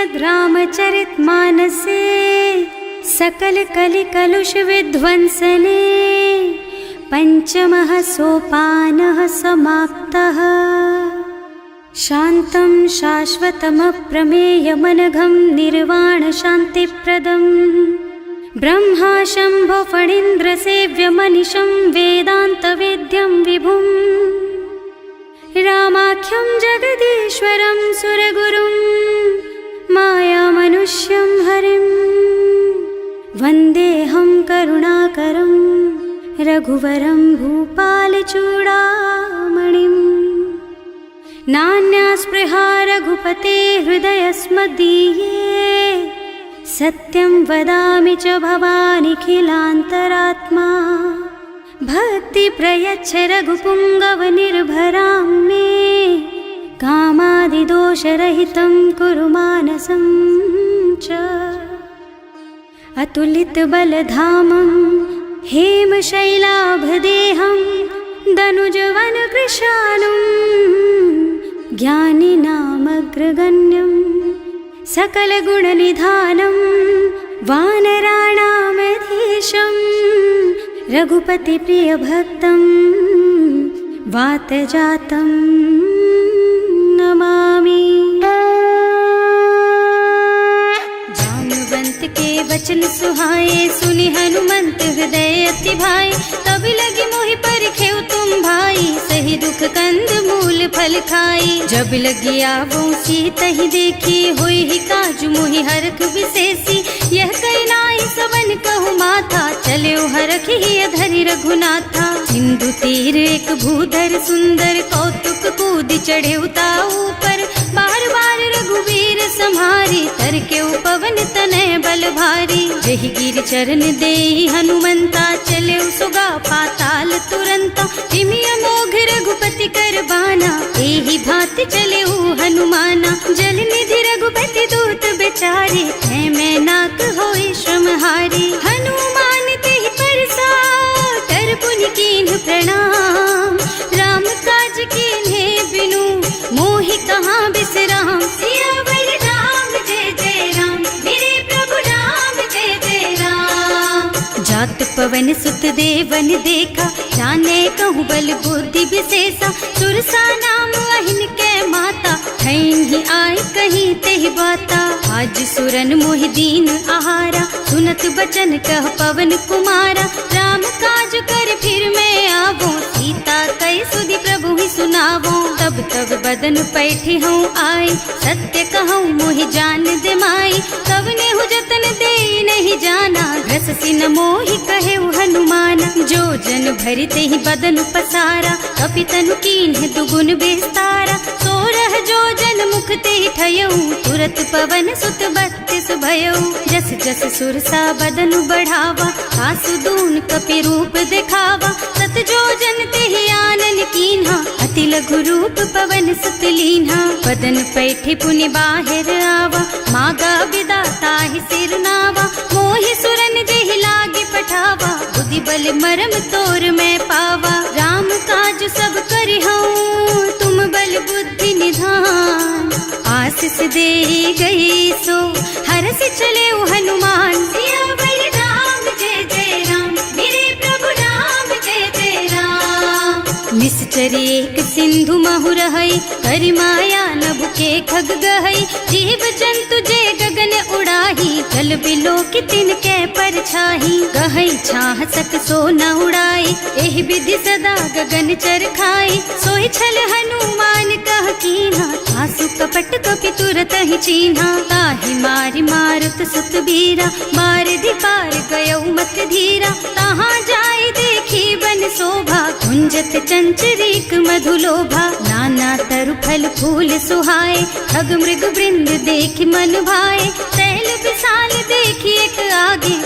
श्रीमद् रामचरितमानसे सकल कलि कलुष विध्वंसने पंचमः सोपानः समाप्तः। शान्तं शाश्वतमप्रमेयमनघं निर्वाण शान्तिप्रदम् ब्रह्मा शम्भो फणीन्द्रसेव्यमनिशं वेदान्तवेद्यं विभुम् रामाख्यं जगदीश्वरं सुरगुरुं मायामनुष्यं हरिं वन्देऽहं करुणाकरं रघुवरं भूपालचूडामणिम्। नान्यास्पृहा रघुपते हृदयस्मदीये सत्यं वदामि च भवानिखिलान्तरात्मा। भक्ति प्रयच्छ रघुपुङ्गवनिर्भरां मे कामादिदोषरहितं कुरु मानसं च। अतुलितबलधामं हेमशैलाभदेहं दनुजवनकृशानुं ज्ञानिनामग्रगण्यं सकलगुणनिधानं वानराणामधीशं रघुपतिप्रियभक्तं वातजातं नमामि। जाम्बवंत के वचन सुहाए सुनि हनुमंत हृदय अति भाई। तब लगी मोहि परखेउ तुम भाई सही दुख कंद मूल फल खाई। जब लगी आवो सीतहि देखी होई ही काजु मोहि हरख विशेषी। यह कई नाई सबन कहु माथा चले हरखि धरि रघुनाथा। सिंधु तीर एक भूधर सुंदर कौतुक कूद चढ़े उताऊ पर। बार बार रघुवीर सम्हारी तर के पवन तनय बल भारी। जहि गिर चरण देहि हनुमंता चले सुगा पाताल तुरंता। तिमि अमोघ रघुपति कर बाना एहि भांति चले हनुमाना। जल निधि रघुपति दूत बेचारे है मैं नाक होई श्रमहारी। हनुमान तेहि परसा कर पुनि कीन्ह प्रणाम। राम काज कीन्हे बिनु मोहि कहाँ बिसराम। सियावर राम जय जय राम मेरे प्रभु राम जय जय राम। जात पवन सुत देवन देखा जाने कहूँ बल बुद्धि विशेषा। सुरसा नाम अहिन के माता ठैन ही आय कहीं तेहि बाता। आज सुरन मोहि दीन आहारा सुनत बचन कह पवन कुमारा। राम काज कर फिर मैं आवो सीता कई सुधि प्रभु ही सुनावो। तब तब बदन पैठी हूँ आई सत्य कहूँ मोहि जान दे माई। तब ने हु जतन दे नहीं जाना घस सिन मोहि कहे हनुमाना। जो जन भरि तेहि बदन पसारा कपितनु कीन्ह दुगुन विस्तारा। सोरह जो जन मुख तेहि ठयऊ तुरत पवन सुत बत्तीस भयऊ। जस जस सुरसा बदन बढ़ावा आसु दून कपि रूप दिखावा। सत जो जन तेहि आनन कीन्हा अति लघु रूप पवन सुत लीन्हा। बदन पैठि पुनि बाहिर आवा मागा बिदा ताहि सिर नावा। मोहि सुरन जेहि लागे पठावा बुद्धि बल मरम तोर मैं पावा। राम काज सब करिहऊँ तुम बल बुद्धि निधान। आशीष दे गई सो हरष चले हनुमान। सियावर राम जय जय राम मेरे प्रभु राम जय जय राम। निश्चर एक सिंधु महु रहई करि माया नभ के खग गहई। जीव जंतु जे गगन उड़ाही जल बिलो कि तिनके परछाही। गहई छाह सक सो न उड़ाई एहि विधि सदा गगन चर खाई। सोई छल हनुमान कह कीन्हा आसु कपट कपि तुरत ही चीन्हा। ताहि मारि मारुत सुत बीरा मार पार गयौ मत धीरा। तहाँ जाय देखी बन शोभा कुंजत चंचरीक मधुलोभा। नाना तरु फल फूल सुहाए खग मृग वृंद देख मन भाए। तैल विशाल देखी एक आगे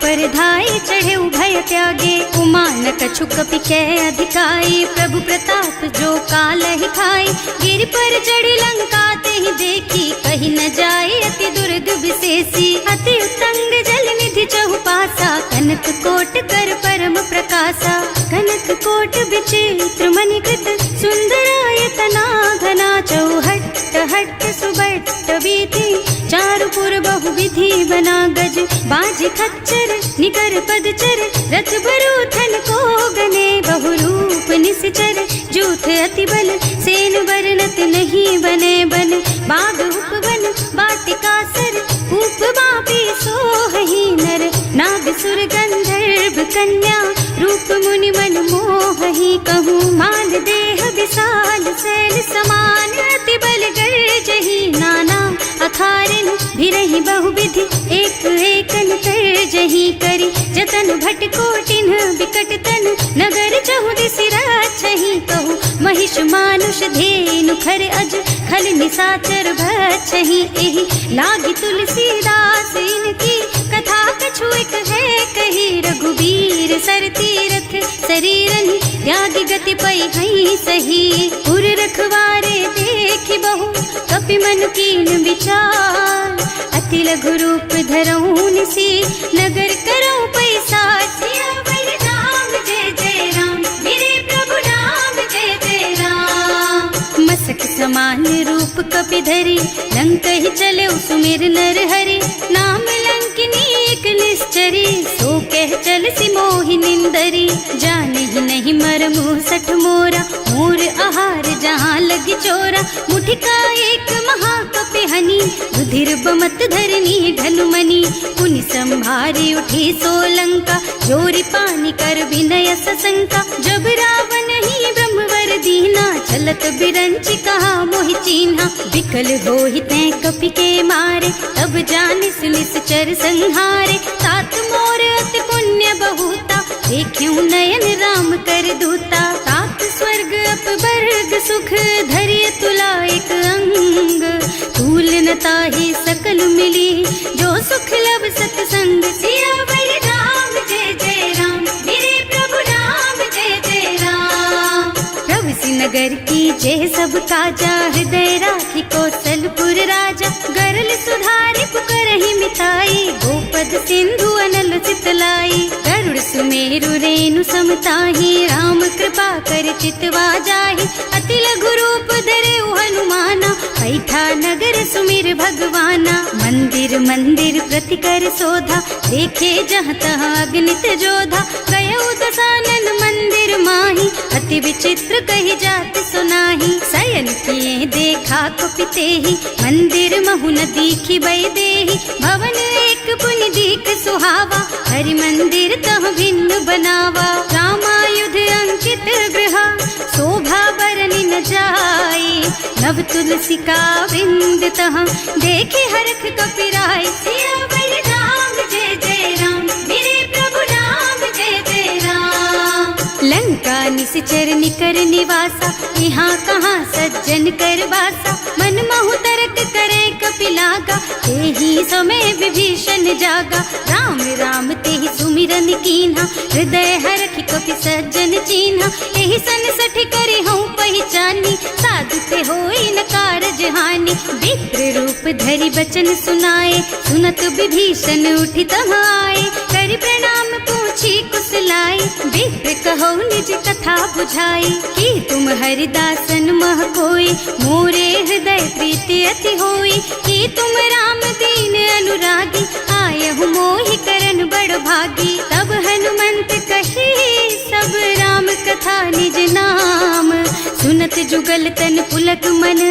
पर धाई चढ़े भय त्यागे। उमा न कछु कपि कै अधिकाई प्रभु प्रताप जो काल ही खाई। गिर पर चढ़ी लंका तेहि देखी कहीं न जाए अति दुर्ग विशेषी। अति उत्तंग जल निधि चहुपासा कनक कोट कर परम प्रकाशा। कनक कोट विचित्र मणिकृत सुंदरायतना घना चौहट्ट हट्ट सुबट्ट बीति। चारुपुर बहुविधि बना गज, बाज खच्चर निकर पदचर, रथ बरूथन को गने, बहुरूप निश्चर जूथ अति बल, सेन वर्णत नहीं बने बन, बाग उपवन वाटिका सर, कूप बापी सोहहि नर, नाग सुर गंधर्व कन्या, रूप मुनि मन मोहहि, कहूँ मान देह विशाल शैल समान, अति बल गर्जहि नाना अखारिन, भिरहि बहुविधि एक एकन तरजहि करि, जतन भट कोटिन बिकट तन, नगर चहुदिसि रक्षहि, कहूँ महिष मानुष धेनु खर अज, खल निशाचर भक्षहि, एहि लागी तुलसीदास इनकी, कथा कछु एक है कही, रघुबीर सर तीरथ शरीरनि, त्यागी गति पै हई सही, उर रखवारे देखि बहु, कपि मन कीन विचार, अति लघु रूप धरऊँ निसी, नगर करऊँ पैसार, सियावर राम जय जय राम, मेरे प्रभु राम जय जय राम, मसक समान रूप कपि धरि, लंक ही चले सुमिर नर हरि, नाम लंकिनी एक निश्चरी, सो कह चल सी मोहि निंदरी, जाने ही नहीं मरमु सठ मोरा, मोर आहार जहाँ लगी चोरा, मुठिका एक महाकपि हनी, रुधिर बमत धरनी ढनुमनी, पुनि संभारी उठी सोलंका, जोरी पानी कर विनय सशंका, जब रावण ही ब्रह्मवर दीना, चलत बिरंचि कहा मोहि चीन्हा, विकल होहि तैं कपि के मारे, तब जानिस निश्चर संहारे, तात मोर अति पुण्य बहुता, देखियो नयन राम कर दूता, तात स्वर्ग अपवर्ग सुख, धरिय तुला एक अंग, तूल न ताहि सकल मिली, जो सुख लब सतसंग, सियावर राम जय जय राम, मेरे प्रभु राम जय जय राम, प्रभु नगर की जय सब काजा, हृदय राखी कौशलपुर राजा, गरल सुधारी पुकरहि मिताई, गोपद सिंधु अनल चितलाई, गरुड़ सुमेरु रेणु समताहि, राम कृपा कर चितवा जाहि, अति लघु रूप धरे हनुमाना, पैठा नगर सुमिर भगवाना, मंदिर मंदिर प्रति कर शोधा, देखे जहाँ तहाँ अगणित जोधा, गयो दशानन मंदिर माही, अति विचित्र कही जात सुनाही, शयन किए देखा कुपितेहि, मंदिर महु न दीखी बैदेहि, भवन एक पुनि दीख सुहावा, हरि मंदिर तह भिन्न बनावा, रामायुध अंकित गृहा, शोभा बरनि न जाई, नव तुलसी का वृंद तह, देखे हरख कपिराई, सियावर राम जय जय राम, मेरे प्रभु राम जय जय राम, लंका निश्चर निकर निवासा, यहाँ कहाँ सज्जन कर बासा, मन महु तरक करे कपिलागा, तेहि समय विभीषण जागा, राम राम तेहि सुमिरन कीन्हा, हृदय हरखि कपि सज्जन चीन्हा, एहि सन सठि करि हूँ पहचानी, साधु ते होई न कारज हानि, विप्र रूप धरि बचन सुनाए, सुनत विभीषण उठि तहाँ आए, करि प्रणाम पूछी कुशलाई, विप्र कहो निज कथा बुझाई, कि तुम हरिदासन मह कोई, मोरे हृदय प्रीति अति होई, कि तुम राम दीन अनुरागी, आयहु मोहि करन बड़ भागी, तब हनुमंत कही सब राम कथा निज नाम, सुनत जुगल तन पुलक मन,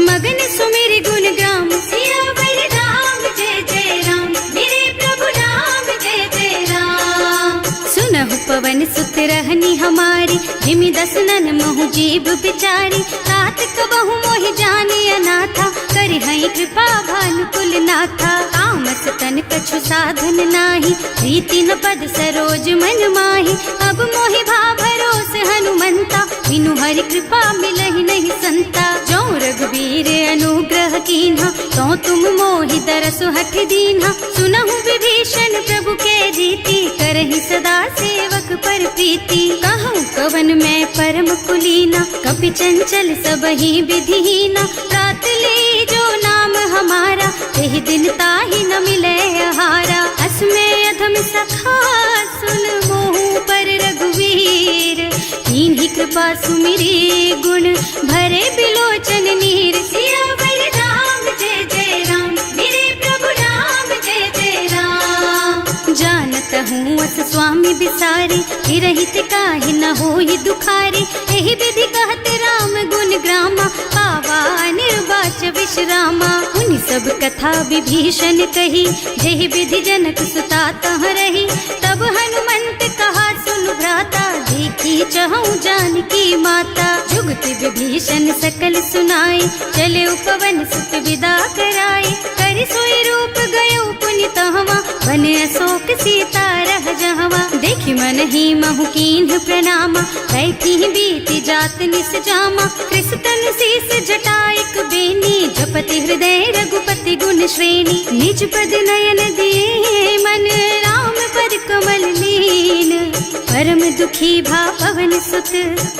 मगन सुमिर गुण ग्राम, सियावर राम जय जय राम, मेरे प्रभु राम जय जय राम, सुनहु पवन सुत रहनी हमारी, जिमि दसनन महु जीव बिचारी, तात कबहु मोहि जानी अनाथा, करि हई कृपा भानुकुल नाथा, तामस तन कछु साधन नाही, प्रीति न पद सरोज मन माही, अब मोहि भा भरोस हनुमंता, बिनु हरि कृपा मिलहि नहीं संता, जो रघुबीर अनुग्रह कीन्हा, तो तुम मोहि दरसु हठ दीन्हा, सुनहु विभीषण प्रभु के रीति, करहि सदा सेवक पर प्रीति, कहूँ कवन मैं परम कुलीना, कपि चंचल सबहि विधिहीना, रात ले जो नाम हमारा, तेहि दिन ताहि न मिले आहारा, असमय अधम सखा सुन मोहु पर रघुवीर, कीन्ही कृपा सुमिरी गुण, भरे बिलोचन नीर, सियावर राम जय जय राम, मेरे बस स्वामी बिसारी, हिरहित काहे न होई दुखारी। एहि विधि कहत राम गुण ग्रामा, पावा निर्वाच विश्रामा। उन सब कथा विभीषण कही, जेहि विधि जनक सुता तह रही। तब हनुमंत कहा सुन भ्राता, देखी चहु जानकी माता। जुगति विभीषण सकल सुनाई, चले उपवन सुत विदा कराई। करि सोई रूप गयो पुनि तहवा, बने अशोक सीता रह जहवा। देखि मन ही महु कीन्ह प्रणामा, कैथी बीति जात निस जामा। कृष्ण शीस जटाइक बेनी, जपति हृदय रघुपति गुण श्रेणी। निज पद नयन दिए मन, राम पद कमल लीन। परम दुखी भा पवन सुत,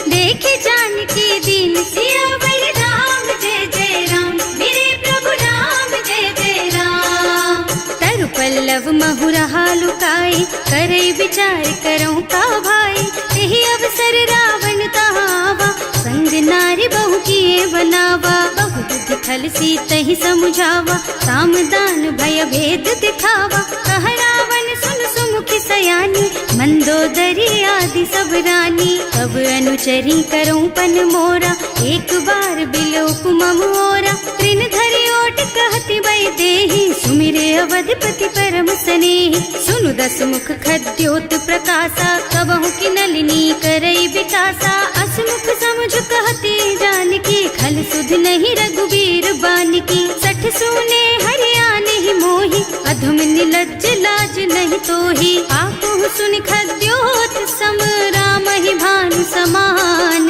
देखे जानकी दीन। सियावर राम जय जय राम, मेरे प्रभु राम जय जय राम। तरु पल्लव महुरहा लुकाई, करई विचार करऊं का भाई। यही अवसर रावण तहावा, संग नारी बहु किए बनावा। बहु बुद्धि खल सीतहि समुझावा, साम दान भय भेद दिखावा। कह रावण सुन सुमुखी सयानी, मंदोदरी आदि सब रानी। तब अनुचरी करऊं पन मोरा, एक बार बिलोक मम ओरा। तृण धरि ओट कहति वै देहि, सुमिरे अवधपति परम स्नेहि। सुनु दस मुख खद्योत प्रकाशा, कबहु की नलिनी करई विकासा। असमुख समझ कहति जानकी, खल सुध नहीं रघुबीर बानकी। सठ सूने हरियाणा ही मोहि, अधम निलज्ज लाज नहीं तोहि। आपहु सुनि खद्योत सम, राम ही भानु समान।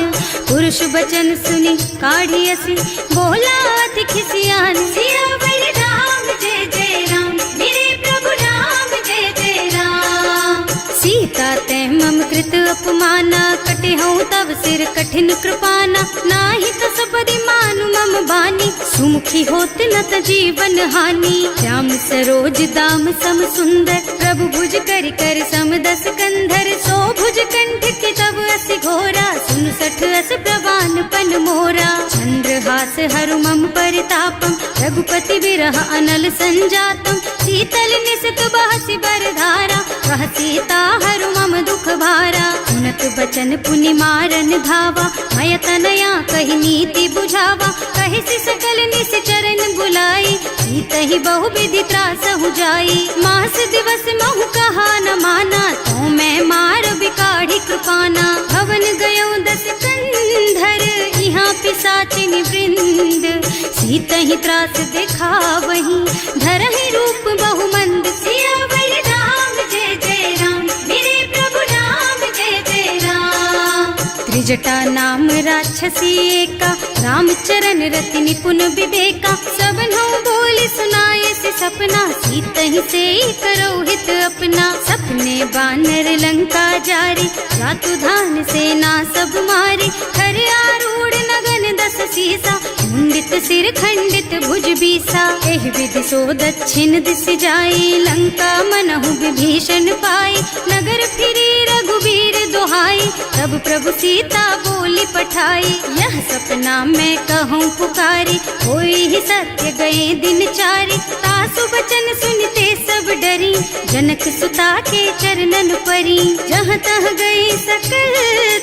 पुरुष बचन सुनि काढ़ी असी, बोला अति खिसियान। सियावर राम जय जय राम, मेरे प्रभु राम जय जय राम। सीता ते मम कृत अपमाना, कटे हूँ तब सिर कठिन कृपाना। नाही तो सबरी मानु मम बानी, सुमुखी होत न त जीवन हानि। श्याम सरोज दाम सम सुंदर, प्रभु भुज कर कर सम दस कंधर। सो भुज कंठ के तब अस घोरा, सुन सठ अस प्रवान पन मोरा। चंद्रहास हरु मम परितापम, रघुपति विरह अनल संजातम। शीतल निसत बहसि बरधारा, वह सीता हरु मम दुख भारा। सुनत बचन पुनि मारन धावा, मय तनया कहि नीति बुझावा। कहि सि सकल निश्चरण बुलाई, सीतहि बहु विधि त्रासहु जाई। मास दिवस महु कहा न माना, तो मैं मार बिकाढ़ी कृपाना। भवन गयो दस कंधर, यहाँ पिशाचिनी वृंद। सीतहि त्रास दिखावहि, धरहि रूप बहु मंद। सियावर राम जय जय राम, मेरे प्रभु राम जय जय राम। त्रिजटा नाम राक्षसी एका, रामचरण रति निपुण विवेका। सबनों बोली सुनाए से सपना, सीतहि से करो हित अपना। सपने बानर लंका जारी, जातु धान सेना सब मारी। खर आरूढ़ नगन दस सीसा, मुंडित सिर खंडित भुज बीसा। एहि विधि सो दक्षिण दिस जाई, लंका मनहु विभीषण पाई। नगर फिरी रघुबीर दुहाई, तब प्रभु सीता बोली पठाई। यह सपना मैं कहूँ पुकारी, होई ही सत्य गए दिन चारी। तासु बचन सुनते सब डरी, जनक सुता के चरणन परी। जहाँ तह गई सकल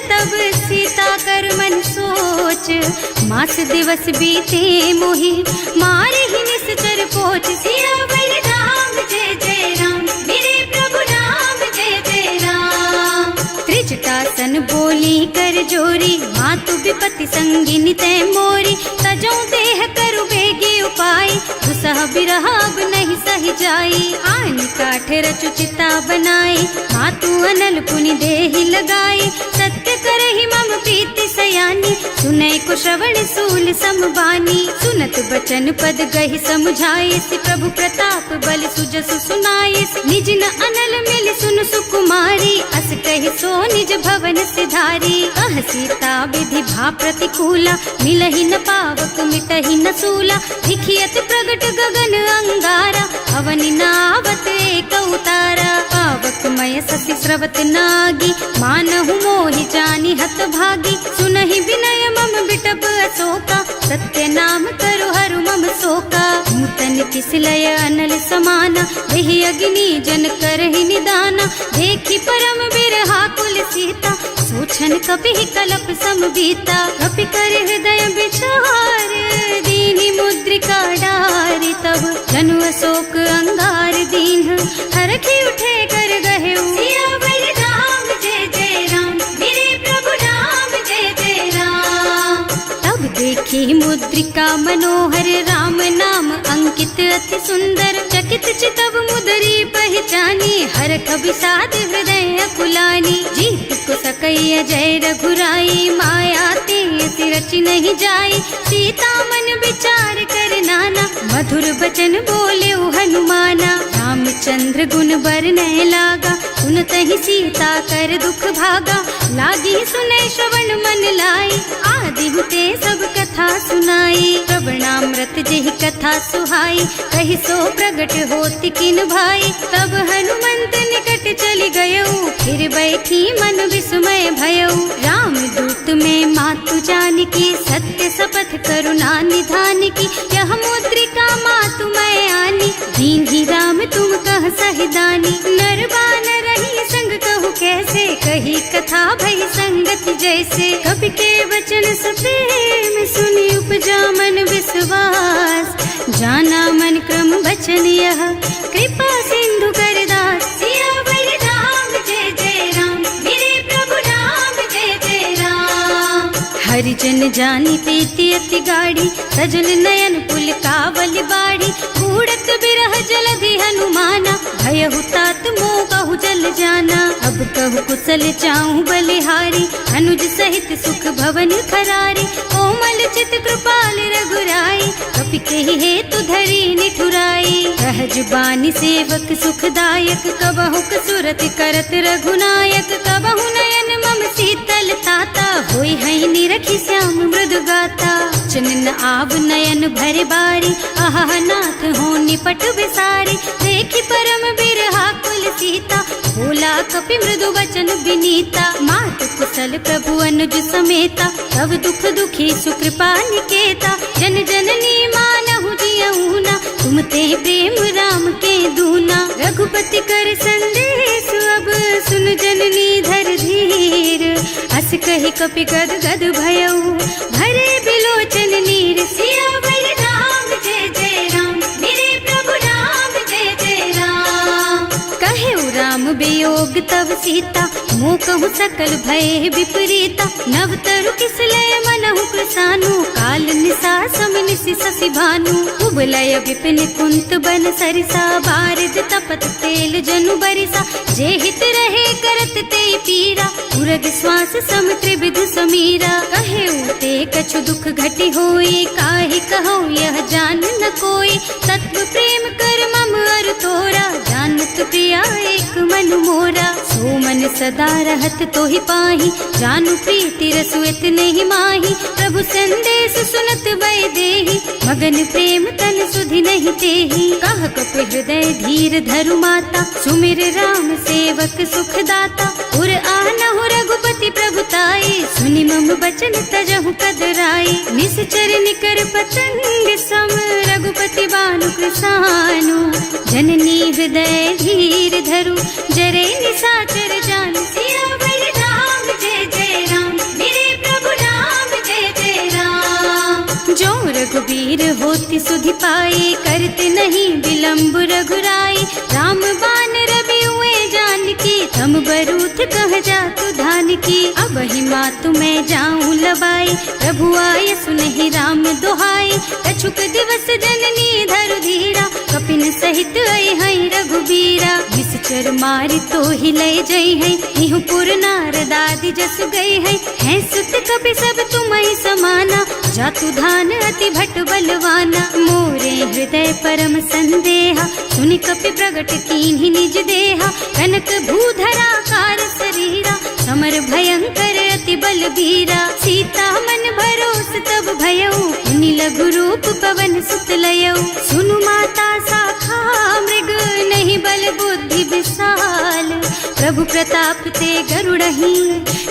तब सीता कर मन सोच। मास दिवस बीते मोहि, मारे ही निश्चर पोच। सियावर राम जय जय राम, मेरे प्रभु राम जय जय राम। त्रिजटासन बोली कर जोरी, मातु विपति संगिनी तै मोरी। तजो देह करु बेगी उपाय, दुसह बिरह अब नहीं सही जाई। आन काठ रचु चिता बनाई, मातु अनल पुनि देहि लगाई। सत्य करहि मम प्रीति सयानी, सुनै को श्रवण सूल समबानी। सुनत बचन पद गहि समुझाए, प्रभु प्रताप बल सुजसु सुनाए। निज न अनल मिल सुन सुकुमारी, अस कहि सो निज भवन सिधारी। कह सीता विधि भा प्रतिकूला, मिलहि न पावक मिटहि न सूला। दिखियत प्रगट गगन अंगारा, अवनि नावत एक उतारा। पावक मय ससि स्रवत नागी, मानहु मोहि जानि हत भागी। सुनहि विनय मम बिटप अशोका, सत्य नाम करु हरु मम शोका। नूतन किस लय अनल समाना, वही अग्नि जन करहि निदाना, देखी परम बिरहा कुल सीता, सोचन कपि कलप सम बीता। कपि कर हृदय विचार, दीनी मुद्रिका डारी, तब जनु अशोक अंगार दीन, हरखि उठे कर गहे सियावर राम जय जय राम, मेरे प्रभु राम जय जय राम। तब देखी मुद्रिका मनोहर, राम नाम अंकित अति सुंदर, चकित चितव मुदरी पहचानी, हरख विषाद हृदय अकुलानी। जीत को सकई अजय रघुराई, माया ते रचि नहीं जाई, सीता मन विचार कर नाना, मधुर बचन बोले हनुमाना। रामचंद्र गुण बरनय लागा, सुनतहि सीता कर दुख भागा, लागी सुनै श्रवण मन लाई, आदि हुते सब कथा सुनाई। प्रवणामृत जेहि कथा सुहाई, कहि सो प्रगट होति किन भाई। तब हनुमंत निकट चली गयऊ, फिर बैठी मन विस्मय भयऊ। राम दूत में मातु जानकी, सत्य शपथ करुणा निधान की, यह मुद्रिका मातु मैं आनी, दीन्ही राम तुम कह सहिदानी। नर बानर रही संग कहु कैसे, कही कथा भई संगति जैसे। कवि के वचन सप्रेम सुनि उपजा मन विश्वास, जाना मन क्रम वचन यह, कृपा सिंधु कर दास। सियावर राम जय जय राम, मेरे प्रभु राम जय जय राम। हरिजन जानी प्रीति अति गाढ़ी, सजल नयन पुल कावल बाड़ी, बूढ़त बिरह जलधि हनुमाना, भयहु तात मोह कहु जल जाना। अब कहु कुशल चाहूं बलिहारी, अनुज सहित सुख भवन खरारी, कोमल चित कृपाल रघुराई, कपि केहि हेतु धरी निठुराई। सहज बानी सेवक सुखदायक, कबहु कसुरति करत रघुनायक, कबहु नयन मम शीतल ताता, होई हई निरखि श्याम मृदु गाता। चनन आव नयन भरे बारी, आहा नाथ हो निपट विसारी, देखी परम बिरहा कुल सीता, बोला कपि मृदु वचन विनीता। मात कुशल प्रभु अनुज समेता, तब दुख दुखी सुकृपा निकेता। जन जननी मानहु जियऊना, तुम ते प्रेम राम के दूना। रघुपति कर संदेश अब सुन जननी धर धीर, हस कहि कपि गद गद भयऊ, भरे बिलोचन नीर। सियावर राम जय जय राम, मेरे प्रभु राम जय जय राम। कहेउ राम वियोग तब सीता, मोह कहु सकल भय विपरीता। नव तरु किसलय मनहु प्रसानु, काल निसा समिनिसि शशि भानु। उबलय विपिन कुंत बन सरिसा, बारिद तपत तेल जनु बरिसा। जे हित रहे करत ते पीरा, उरग श्वास सम त्रिविध समीरा। कहेउ ते कछु दुख घटि होई, काहि कहूँ यह जान न कोई। तत्व प्रेम कर मम अर तोरा, जानत प्रिया एक मन मोरा। सो मन सदा रहत तोहि पाही, जानु प्रीति रसु इतने माही। प्रभु संदेश सुनत वै देही, मगन प्रेम तन सुधि नहीं तेही। कह कप हृदय धीर धरु माता, सुमिर राम सेवक सुख दाता। उर आनहु रघुपति प्रभुताई, सुनि मम बचन तजहु कदराई। निश्चर निकर पतंग सम, रघुपति बानु कृसानु। जननी हृदय धीर धरु, जरे निशाचर जानु। सियावर राम जय जय राम, मेरे प्रभु राम जय जय राम। जो रघुबीर होति सुधि पाई, करते नहीं विलम्ब रघुराई। राम बान रवि हुए जानकी, थम बरूथ कह जातु धान की। अब ही मातु मैं जाऊं लबाई, प्रभु आय सुनहि राम दुहाई। कछुक दिवस जननी धरु धीरा, कपिन सहित आई हई रघुबीरा। निश्चर मारि तो ही लय जई है, इहु पुर नारद आदि जस गई है। हैं सुत कपि सब तुम्हि समाना, जातु धान अति भट बलवाना। मोरे हृदय परम संदेहा, सुनि कपि प्रगट कीन्हि निज देहा। कनक भूधरा कार शरीरा, समर भयंकर अति बलबीरा। सीता मन भरोस तब भयऊ, मुनि लघु रूप पवन सुत लयऊ। सुनु माता शाखा मृग, नहीं बल बुद्धि विशाल। प्रभु प्रताप ते गरुड़हि,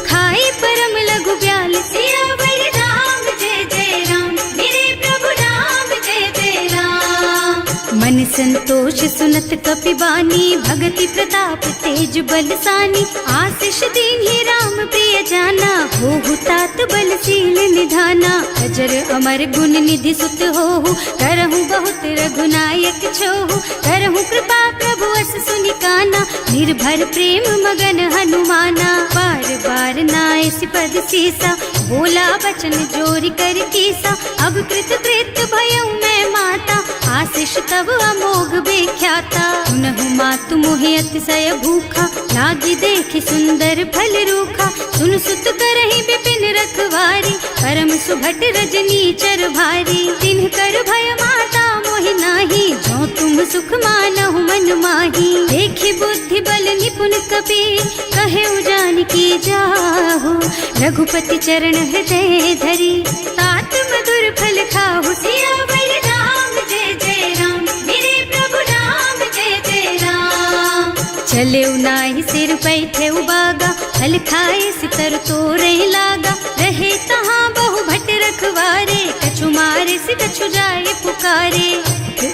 खाई परम लघु ब्याल। सियावर राम जय जय राम, मेरे प्रभु राम जय जय राम। मन संतोष घोष सुनत कपिबानी, भगति प्रताप तेज बलसानी। आशीष दीन्हि राम प्रिय जाना, होहु तात बलशील निधाना। अजर अमर गुण निधि सुत होहु, करहु बहुत रघुनायक छोहु। करहु कृपा प्रभु अस सुनि काना, निर्भर प्रेम मगन हनुमाना। बार बार नायस पद सीसा, बोला बचन जोरि कर कीसा। अब कृत कृत भयउ मैं माता, आशीष तब अमोघ बेख्याता। सुनहु मातु मोहि अतिशय भूखा, लागी देखि सुंदर फल रूखा। सुन सुत करहि विपिन रखवारी, परम सुभट रजनी चर भारी। तिन्ह कर भय माता मोहि नाही, जो तुम सुख मानहु मन माही। देखि बुद्धि बल निपुण कपीर, कहे जानकी जाहु। रघुपति चरण हृदय धरी, तात मधुर फल खाहु। सियावर राम जय जय राम, मेरे प्रभु राम जय जय राम। चले नाहि सिर पैठे बागा, फल खाए सितर तोरे लागा। रहे तहाँ बहु भट रखवारे, कछु मारे से कछु जाए पुकारे।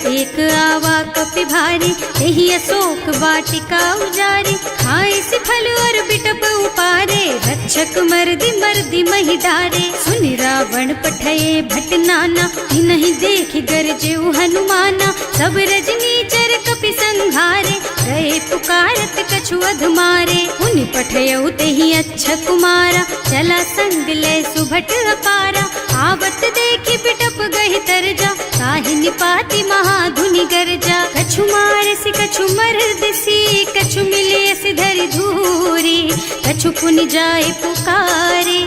एक आवा कपि भारी, यही अशोक वाटिका उजारी। खाए से फल और बिटप उपारे, रक्षक मर्दी मर्दी मही डारे। सुनि रावण पठये भट नाना, नहीं देखि गरजेउ हनुमाना। सब रजनी चर कपि संघारे, गए पुकारत कछु अधमारे। उनि पठयउ तेहि अच्छा कुमारा, चला संग ले सुभट अपारा। आवत देखि बिटप गहि तरजा, ताहि निपाति महाधुनि गरजा। कछु मारसि कछु मरदसी, कछु मिलियसि धरि धूरी। कछु पुनि जाए पुकारे,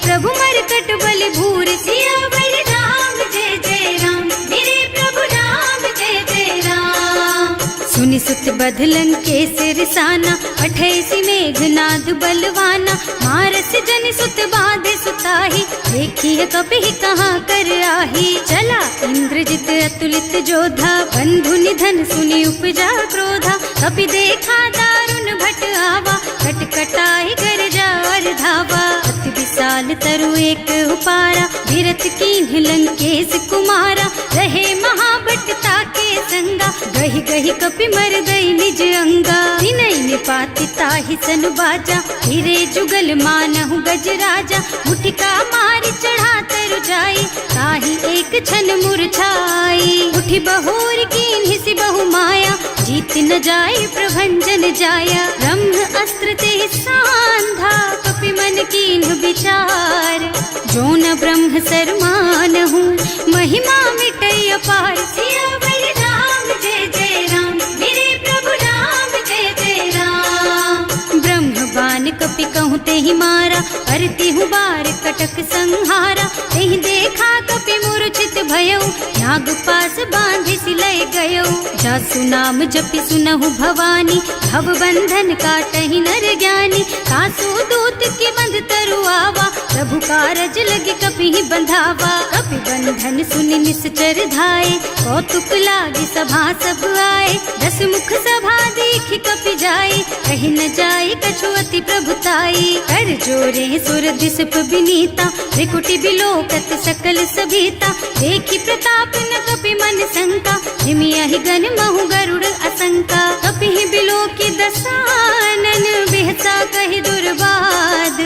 प्रभु मरकट बल भूरि। सियावर राम जय जय राम, मेरे प्रभु राम जय जय राम। सुनि सुत बधलन के सिरसाना, पठैसि मेघनाद बलवाना। मारस जन सुत बाधे सुताही, देखी है कपि कहाँ कर आही। चला इंद्रजित अतुलित जोधा, बंधु निधन सुनि उपजा क्रोधा। कपि देखा दारुण भट आवा, कटकटाई गरजा और धावा। अति विशाल तरु एक उपारा, धीरथ कीन्ह लंकेश कुमारा। रहे महाभट ताके संगा, गहि गहि कपि मर गई निज अंगा। तिनहि निपाति ताहि सन बाजा, हिरे जुगल मानहु गज राजा। मुठिका मारि चढ़ा तरु जाई, ताहि एक छन मुरझाई। उठि बहोर कीन्हि सि बहु माया, जीत न जाय प्रभंजन जाया। ब्रह्म अस्त्र ते सांधा, कपि मन कीन्ह विचार। जो न ब्रह्म सर मानहु, महिमा मिटै अपार। सियावर राम जय जय राम, मेरे प्रभु राम जय जय राम। ब्रह्म बान कपि कहूँ तेहि मारा, परतिहु बार कटक संहारा। तेहि देखा कपि मूर्छित भयउ, नाग पास बांधि सिलय गयउ। जासु नाम जपि सुनहु भवानी, भव बंधन काटहि नर ज्ञानी। सासु दूत की बंध तरु आवा, प्रभु कारज लगे कपि बंधावा। कपि बंधन सुनि निश्चर धाये, कौतुक लागी सभा सब आए। दस मुख सभा देखि कपि जाए, कहि न जाए कछु अति प्रभुताई। कर जोरे सुर दिसप विनीता, त्रिकुटी बिलोकत सकल सभीता। देखि प्रताप न कपि मन शंका, हिमियहि गन महु गरुड़ असंका। कपि बिलोकी दसानन, बिहसा कहि दुर्बाद।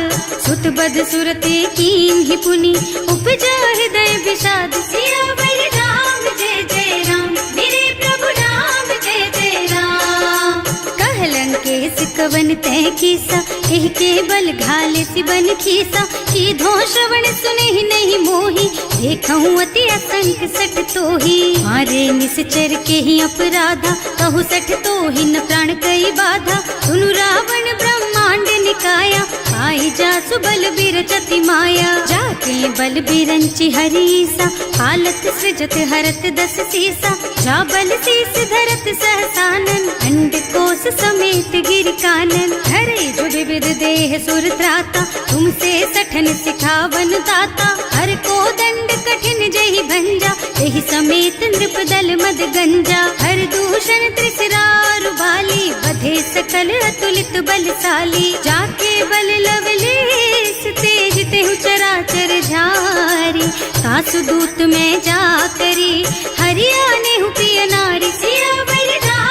सुत बद सुरते कीन्हि पुनि, उपजा हृदय विषाद। सियावर राम जय जय राम, मेरे प्रभु राम जय जय राम। कहलन के सिकवन तय कीसा, एहि के बल घाले सिबन खीसा। सीधो श्रवण सुनहि नहीं मोही, देखहु अति असंख सठ तोही। मारे निश्चर के ही अपराधा, कहु सठ तोहि न प्राण कई बाधा। सुनु रावण ब्रह्मांड निकाया, आई जासु बल बिरचति माया। जाके बल बिरंचि हरीसा, हालत सृजत हरत दस सीसा। जा बल शीस धरत सहसानन, अंड कोस समेत गिर कानन। हरे जो विविध देह सुर त्राता, तुमसे सठन सिखावन दाता। हर को दंड कठिन जहि भंजा, एहि समेत नृप दल मद गंजा। हर दूषण त्रिसरारु बाली, बधे सकल अतुलित बलशाली। जाके बल लवलेस तेज तेहु चराचर झारी। सासु दूत में जा करी, हरियाणे हु प्रिय नारी। सियावर राम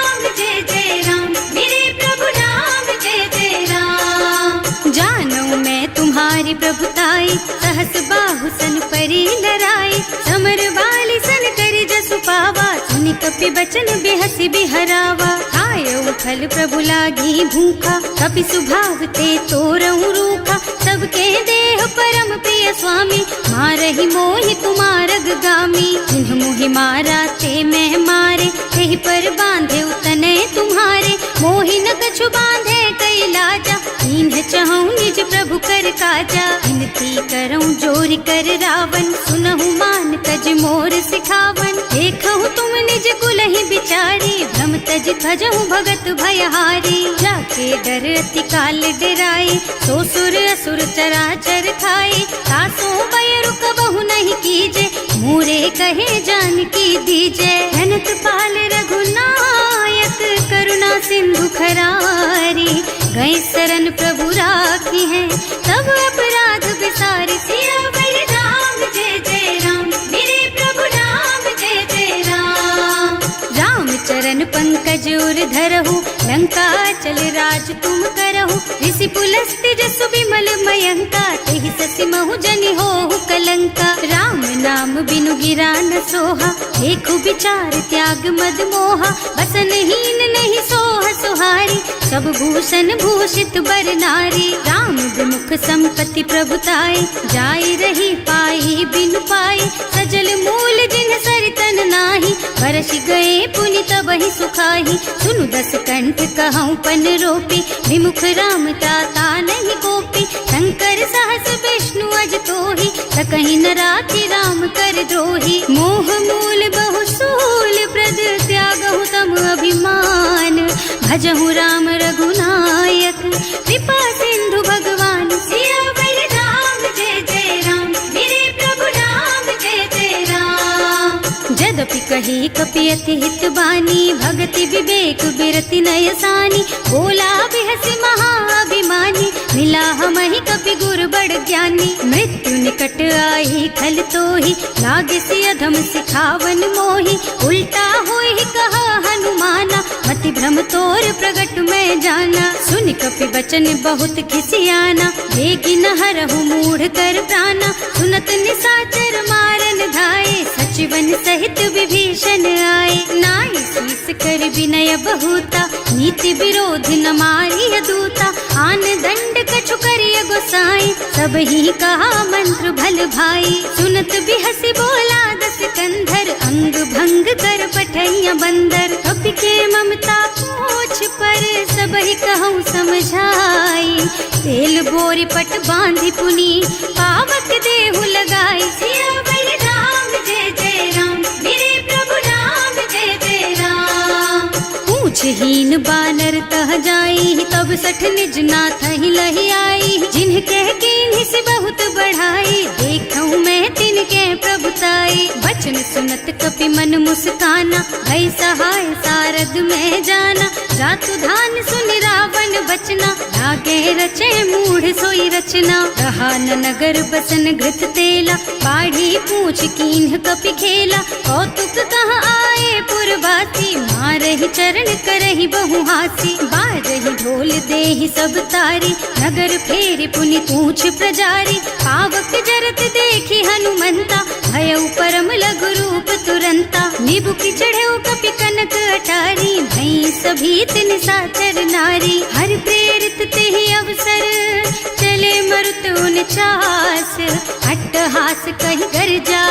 स्वामी प्रभुताई, सहस बाहु सन परी लराई, समर बाली सन करि जसु पावा, सुनि कपि बचन बिहसि बिहरावा। खायउ फल प्रभु लागी भूखा, कपि सुभाव ते तोरहु रूखा, सबके देह परम प्रिय स्वामी, मारहि मोहि कुमारग गामी। जिन्ह मोहि मारा ते मैं मारे, तेहि पर बांधे उतने तुम्हारे, मोहि न कछु बांधे कई लाजा, इन्ह चहु निज प्रभु कर काजा। विनती करऊं जोरि कर रावण, सुनहु मान तज मोर सिखावन, देखहु तुम निज कुलहि बिचारी, भ्रम तज भजहु भगत भयहारी। जाके डर अति काल डराई, सो सुर असुर चराचर खाए, तासो बयरु कबहु नहीं कीजे, मोरे कहे जानकी दीजे। धनत पाल रघुनायक, करुणा सिंधु खरारी, गए शरण प्रभु राखी है, तब अपराध बिसारी। सियावर राम जय जय राम, मेरे प्रभु राम जय जय राम। राम चरण पंकज उर धरहु, लंका चल राज तुम करहु, ऋषि पुलस्त्य जसु विमल मयंका, तेहि ससि महु जनि होहु कलंका। राम नाम बिनु गिरा न सोहा, देखु विचार त्याग मद मोहा, बसनहीन नहीं सोह सुहारी, सब भूषण भूषित बर नारी। राम विमुख संपत्ति प्रभुताई, जाई रही पाई बिनु पाई, सजल मूल जिन सरितन नाही, बरसि गए पुनि तबहि सुखाही। सुनु दस कंठ कहऊँ पन रोपी, विमुख राम ताता नहीं कोपी, शंकर सहस विष्णु अज तोहि, सकहि न राखि राम कर द्रोही। मोह मूल बहु सूल प्रद, त्यागहु तम अभिमान, भजहु राम रघुनायक, कृपा सिंधु भगवान। सियावर राम जय जय राम, मेरे प्रभु राम जय जय राम। जदपि कही कपि अति हित बानी, भगति विवेक बिरति नय सानी, बोला बिहसि महाअभिमानी, मिला हमहि कपि गुर बड़ ज्ञानी। मृत्यु निकट आई खल तोहि, लागे सि अधम सिखावन मोहि, उल्टा होहि कहा हनुमाना, मति भ्रम तोर प्रगट में जाना। सुन कपि बचन बहुत खिसियाना, देगी न हरहु मूढ़ कर प्राणा, सुनत निशाचर मारन धाये, सचिवन सहित विभीषण आए। नाई शीस कर विनय बहुता, नीति विरोध न मारिय दूता, आन दंड कछु करिय गोसाई, सब ही कहा मंत्र भल भाई। सुनत बिहसि बोला दस कंधर, अंग भंग कर पठैया बंदर, कपि के ममता पूछ पर, सब ही कहूँ समझाई। तेल बोरी पट बांधि पुनी, पावक देहु लगाई। सियावर राम जय जय राम, मेरे प्रभु राम जय जय राम। पूछहीन बानर तह जाई, तब सठ निज नाथ ही लही आई, जिन्ह कह कीन्हि से बहुत बढ़ाई, देखऊँ मैं तिनके प्रभुताई। बचन सुनत कपि मन मुस्काना, भई सहाय सारद में जाना, जातु धान सुनि रावण बचना, लागे रचे मूढ़ सोई रचना। रहा न नगर बसन घृत तेला, बाढ़ी पूछ कीन्ह कपि खेला, कौतुक कहाँ आए पुरवासी, मारहि चरण करहि बहु हासी। बाजहि ढोल देहि सब तारी, नगर फेरि पुनि पूछ प्रजारी, पावक जरत देखि हनुमंता, भयउ परम लघु रूप तुरंता। निबुकि चढ़ऊ कपि कनक अटारी, भई सभीत निशाचर नारी। हर प्रेरित तेहि अवसर, चले मरुत उनचास, अट्टहास कहि गर्जा,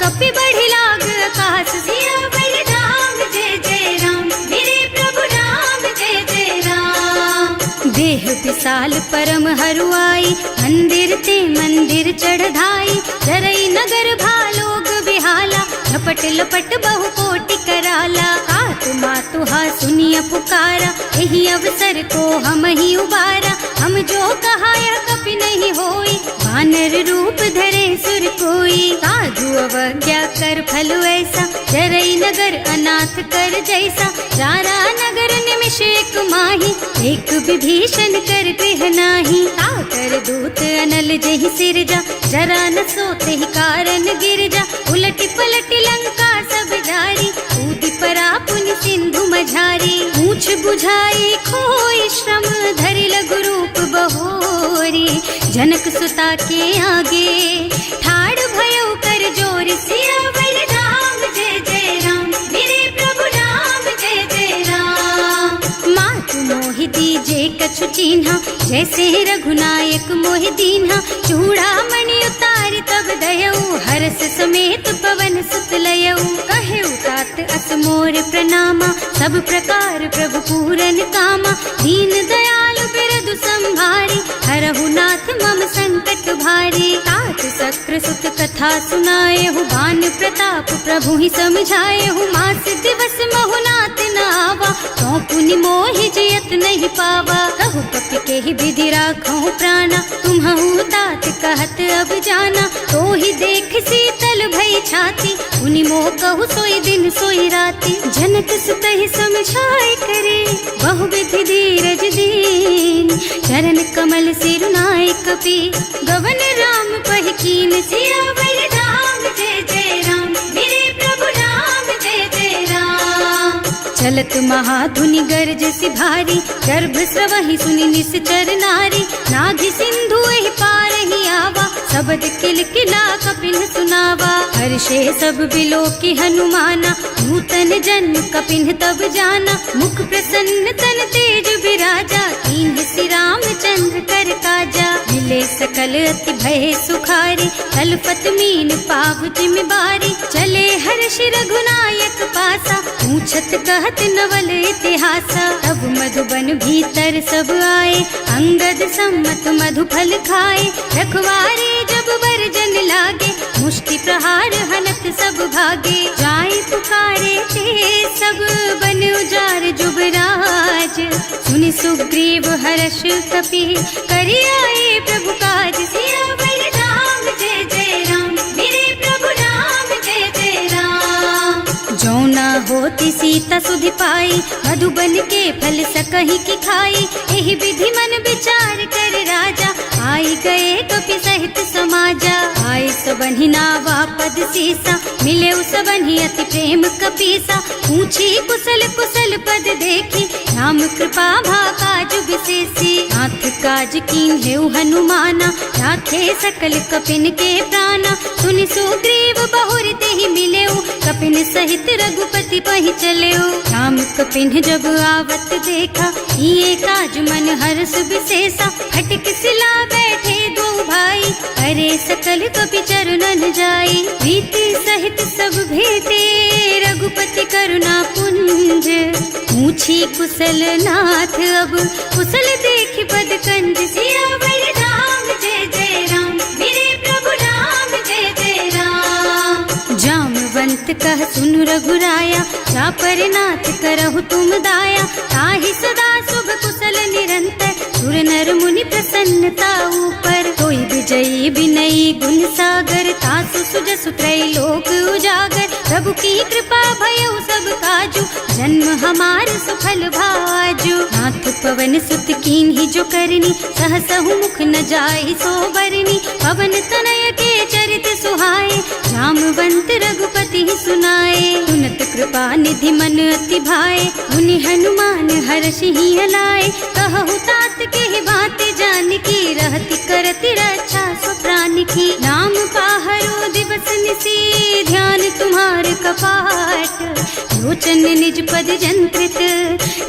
कपि बढ़ि लाग आकाश। सियावर राम जय जय राम, मेरे प्रभु राम जय जय राम। देह विशाल परम हरुआई, मंदिर ते मंदिर चढ़ाई, जरई नगर भालोग बिहाला, लपट लपट बहु कोटि कराला। आत्मा तुहा सुनिय पुकारा, यही अवसर को हम ही उबारा, हम जो कहा यह कपि नहीं होई, वानर रूप धरे सुर कोई। साधु अवज्ञा कर फल ऐसा, जरई नगर अनाथ कर जैसा, जारा नगर निमिष एक माही, एक विभीषण कर गृह नाही। ताकर दूत अनल जहि सिरजा, जरा न सोते ही कारण गिरजा, उलटि पलटि लंका सब जारी, कूदि परा पुनि सिंधु मझारी। पूछ बुझाई खोई श्रम, धरि लघु रूप बहोरी, जनक सुत माता के आगे ठाड़ भयो कर जोर सियावर राम जय जय राम मेरे प्रभु राम जय जय राम। मात मोहि दीजे कछु चिन्हा जैसे रघुनायक मोहि दीन्हा चूड़ा मणि उतार तब दयऊ हर्ष समेत पवन सुत लयऊ कहे तात अस मोर प्रणामा सब प्रकार प्रभु पूरन कामा दीन दयालु बिरदु संभारी हरहु नाथ मम संकट भारी तात सक्र सुत कथा सुनाए हु भान प्रताप प्रभु ही समझाए हु मास दिवस महु नाथ न आवा तो पुनि मोहि जियत नहीं पावा कहु कपि के ही विधि राखो प्राणा तुम्हु तात कहत अब जाना तो ही देख शीतल भई छाती उनि मोह कहु सोई दिन सोई राती जनक सुतहि समझाए करे बहु विधि धीरज दीन चरण कमल सिरुनाए कपि गवन राम पहि कीन सियावर राम जय जय राम मेरे प्रभु राम जय जय राम। चलत महाधुनि गर्ज सि भारी गर्भ स्रवहि सुनि निश्चर नारी नाभि सिंधु एहि पार ही आवा शब्द किलकिला कपिन सुनावा हर्षे सब बिलो की हनुमाना नूतन जन्म कपिन तब जाना मुख प्रसन्न तन तेज विराजा कीन श्री रामचंद्र कर काजा मिले सकल अति भय सुखारी तलपत मीन पाव जिम बारी चले हर्ष रघुनायक पासा पूछत कहत नवल इतिहासा तब मधुबन भीतर सब आए अंगद सम्मत मधु फल खाए रखवारे जब बरजन लागे मुष्टि प्रहार हनत सब भागे जाय पुकारे ते सब बन उजार जुबराज सुनि सुग्रीव हर्ष कपि करि आए प्रभु काज सियावर राम जय जय राम मेरे प्रभु राम जय जय राम। जौना होती सीता सुधि पाई मधुबन के फल सकहि की खाई एहि विधि मन विचार कर राजा आई गए कपि सहित समाजा आए सबन्हि नावा पद सीसा मिले सबन्हि अति प्रेम कपीसा पूछी कुशल कुशल पद देखी राम कृपा भा काज विशेषी नाथ काज कीन हेउ हनुमाना राखे सकल कपिन के प्राणा सुनि सुग्रीव बहुर तेहि मिलेउ कपिन सहित रघुपति पहि चलेउ राम कपिन जब आवत देखा ये काज मन हर्ष विशेषा हटक सिला बैठे दो भाई अरे सकल कपि चरणन जाई प्रीति सहित सब भेटे रघुपति करुणा पुंज पूछी कुशल नाथ अब कुशल देखि पद कंज सियावर राम जय जय राम मेरे प्रभु राम जय जय राम। जामवंत कह सुन रघुराया जा पर नाथ करहु तुम दाया ताहि सदा शुभ कुशल निरंतर सुर नर मुनि प्रसन्नता ऊपर कोई विजयी विनयी गुण सागर तासु सुजसु त्रैलोक उजागर प्रभु की कृपा भयउ सब काजू जन्म हमार सफल भाजू नाथ पवन सुत कीन ही जो करनी सहसहु मुख न जाय सो बरनी पवन तनय के चरित सुहाए जामवंत रघुपति सुनाए सुनत कृपा निधि मन अति भाए मुनि हनुमान हर्ष ही हलाए कहु तात के बात जान की रहती करती रक्षा सो प्राण की नाम पाहरो दिवस निसी ध्यान तुम्हार कपाट लोचन निज पद जंत्रित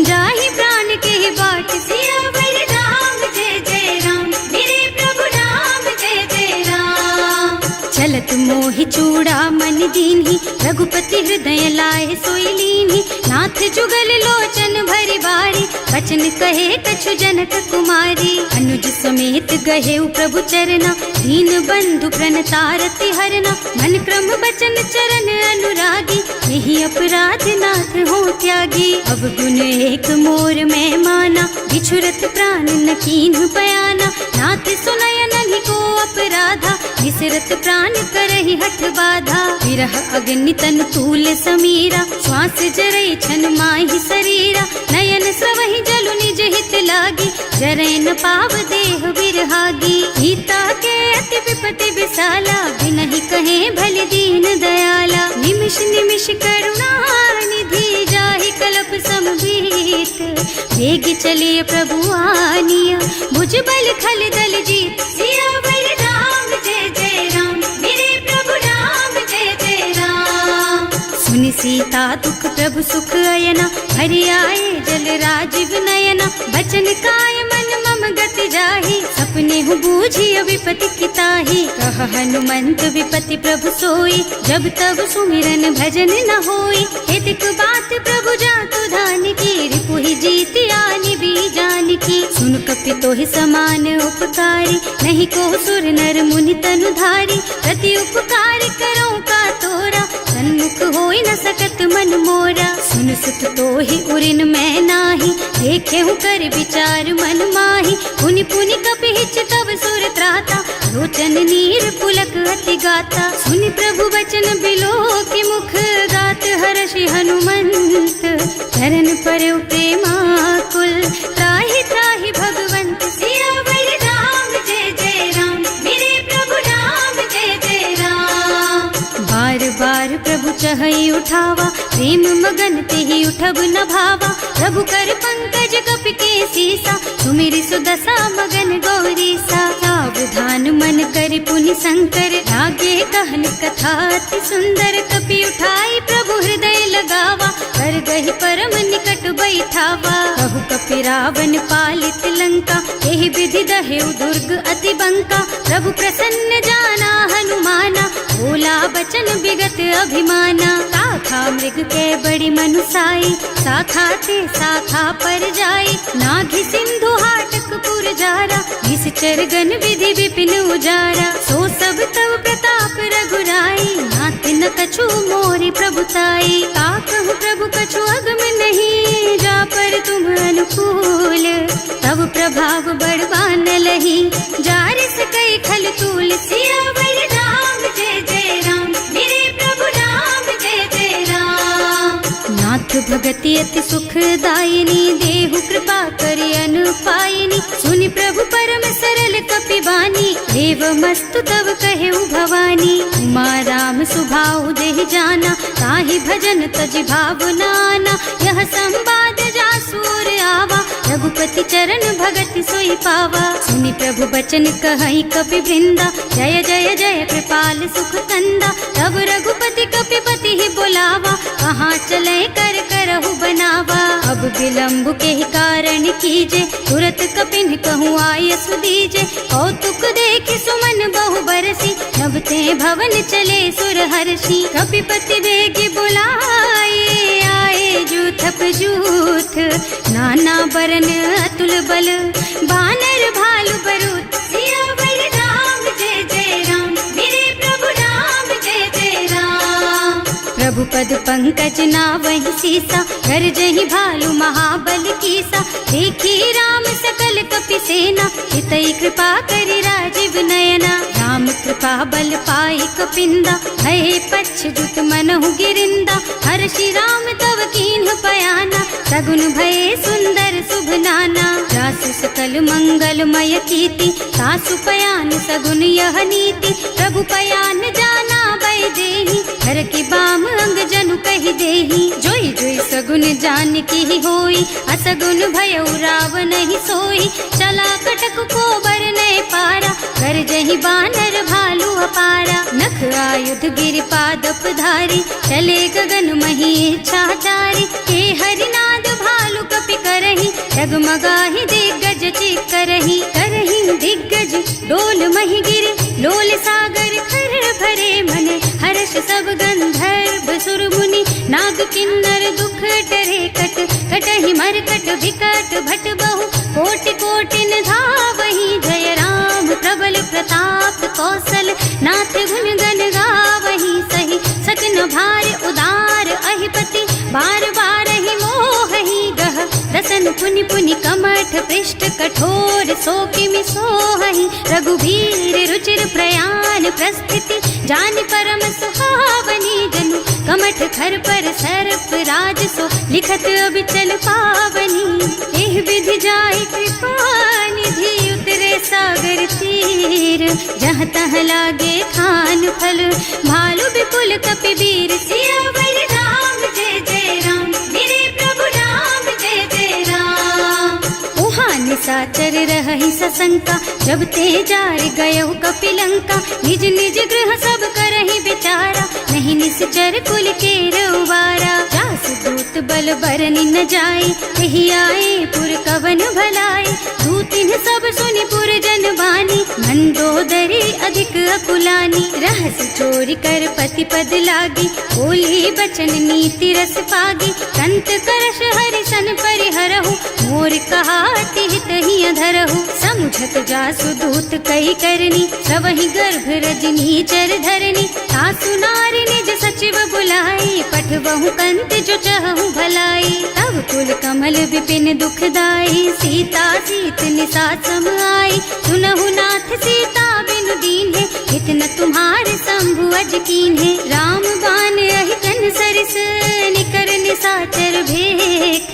जाहि प्राण के बाट सियावर राम जय जय राम मेरे प्रभु राम जय जय राम। चलत मोहि चूड़ा मन दीन्ही रघुपति हृदय लाए सोई लीन्ही नाथ जुगल लोचन भरि बारी बचन कहे कछु जनक कुमारी अनुज समेत गहे प्रभु चरना दीन बंधु प्रणतारति हरना मन क्रम बचन चरण अनुरागी यही अपराध नाथ हो त्यागी अब गुण एक मोर में माना बिछुरत प्राण न कीन्ह बयाना नाथ सुनय नहीं को अपराधा विसरत प्राण करहि हठ बाधा विरह अग्नि तन तूल समीरा श्वास जरई छन माहि शरीरा नयन स्रवहि जलु निज हित लागी जरै न पाव देह बिरहागी सीता के अति विपति विशाला बिनहि कहे भल दीन दयाला निमिष निमिष करुणा निधि जाहि कलप समभीत वेग चलिए प्रभु आनिया भुज बल खल दल जीत सियावर सीता दुख प्रभु सुख अयना, हरि आए जल राजीव नयना। बचन काय मन मम गति जाहि, सपने हूँ बूझी विपति किताही। कह हनुमंत विपति प्रभु सोई, जब तब सुमिरन भजन न होई। हितक बात प्रभु जातु धान की, रिपुहि जीति आनि भी जान की। सुन कपि तोहि समान उपकारी, नहीं को सुर नर मुनि तनु धारी। प्रति उपकार करो का तोरा, सन्मुख होई न सकत मन मोरा। सुन सुत तोहि उरिन मैं नाही, देखे हूँ कर विचार मन माही। पुनि पुनि कपि हिच तब सुर त्राता, लोचन नीर पुलक अति गाता। सुनि प्रभु बचन बिलो की मुख, गात हर्षि हनुमंत चरण पर प्रेमाकुल। त्राहि त्राहि भगवंत सियावर राम, जय जय राम मेरे प्रभु राम, जय जय राम। बार बार प्रभु चहई उठावा, प्रेम मगन तेहि उठब न भावा। प्रभु कर पंकज कपि के सीसा, सुमिरि सुदशा मगन गौरीसा। सावधान मन करि पुनि शंकर, लागे कहन कथा अति सुंदर। कपि उठाई प्रभु हृदय लगावा, कर गहि परम निकट बैठावा। कहु कपि रावण पालित लंका, एहि विधि दहेउ दुर्ग अति बंका। प्रभु प्रसन्न जाना हनुमाना, बोला बचन विगत अभिमाना। शाखा मृग के बड़ी मनुसाई, शाखा ते शाखा पर जाई। नाघि सिंधु हाटक पुर जारा, इस चरगन विधि विपिन उजारा। सो सब तव प्रताप रघुराई, नाथ न कछु मोरि प्रभुताई। ताकहु प्रभु कछु अगम नहीं, जा पर तुम अनुकूल। तब प्रभाव बड़वान लही, जारिस कई खल तूल। सियावर राम, जय जय राम मेरे प्रभु राम, जय जय राम। नाथ भगति अति सुखदायिनी, देहु कृपा करि अनुपायिनी। सुनि प्रभु परम सरल कपि बानी, एवमस्तु तव कहेउ भवानी। उमा राम सुभाउ देहि जाना, ताहि भजन तजि भावनाना। यह संवाद जासुर आवा, रघुपति चरण भगति सोई पावा। सुनि प्रभु बचन कहई कपि वृंदा, जय जय जय कृपाल सुख कंदा। तब रघुपति कपि पति ही बोलावा, कहाँ चले कर करहु बनावा। अब विलंब के ही कारण कीजे, तुरत कपिन कहूँ आय सुदीजे। कौतुक देखि सुमन बहु बरसी, नभ ते भवन चले सुर हर्षि। कपिपति बेगी बुलाए, आए जूथप जूथ। नाना बरन अतुल बल, बानर भालु बरूथ। सियावर राम, जय जय राम मेरे प्रभु राम, जय जय राम। प्रभु पद पंकज नावहि सीसा, गरजहि भालु महाबल कीसा। देखी राम सकल कपि सेना, हितई कृपा करि राजीव नयना। राम कृपा बल पाई कपिंदा, भये पच्छजुत मनहु गिरिंदा। हर्षि राम तव कीन्ह पयाना, सगुन भये सुंदर शुभ नाना। जासु सकल मंगलमय कीर्ति, सासु पयान सगुन यह नीति। प्रभु पयान जाना वैदेही, हर की बाम अंग जनु कहि देही। जोई जोई सगुन जान की होई, असगुन भयउ रावण ही सोई। चला कटक को बरने पारा, कर जही बानर भालू अपारा। नख आयुध गिर पादप धारी, चले गगन मही इच्छाचारी। हे हरिनाद भालू कपि करही, डगमगाहि दिग्गज चिक करही। करही दिग्गज डोल मही गिर, लोल सागर खर भरे मन। हर्ष सब गंधर्व सुर मुनि, नाग किन्नर दुख टरे कट। कटहि मरकट विकट भट बहु, कोटि कोटि धावहि। जय राम प्रबल प्रताप कौशल, नाथ गुण गण गावहि। सही सकन भार उदार अहिपति, बार बार ही मोहि गह। रसन पुनि पुनि कमठ पृष्ठ, कठोर सोकिमि सोहहि। रघुवीर रुचिर प्रयाण प्रस्थिति, जानि परम सुहावनी। जनु कमठ खर पर सर्प राज सो, लिखत अबिचल पावनी। एह विधि जाहि कृपा निधि, उतरे सागर तीर। जहाँ तहाँ लागे खान फल, भालु विपुल कपि वीर। सियावर राम, जय जय राम मेरे प्रभु राम, जय जय राम। उहाँ निशाचर रहहि सशंका, जब ते जार गयउ कपि लंका। निज निज गृह सब करहि विचारा, नहीं निश्चर कुल के रउवारा। बल बरनी न जाए, यही आए पुर कवन भलाई। दू तीन सब सुनि पुर जन बानी, मंदोदरी अधिक अकुलानी। रहस्य चोरी कर पति पद लागी, बोली बचन नीति रस पागी। कंत करश हरिसन परिहरहु, मोर कहाति हित ही अधरहु। समुझत जासु दूत कही करनी, सबहि गर्भ रजनी चर धरनी। सासु नारी निज सचिव बुलाई, पठबहु कंत जो चहु भलाई। तब कुल कमल विपिन दुखदाई, सीता सीत निसा सम आई। सुनहु नाथ सीता बिनु दीन है, इतना तुम्हारे शंभु अज कीन है। राम बान अहितन सरिस, निकर निसाचर भेख।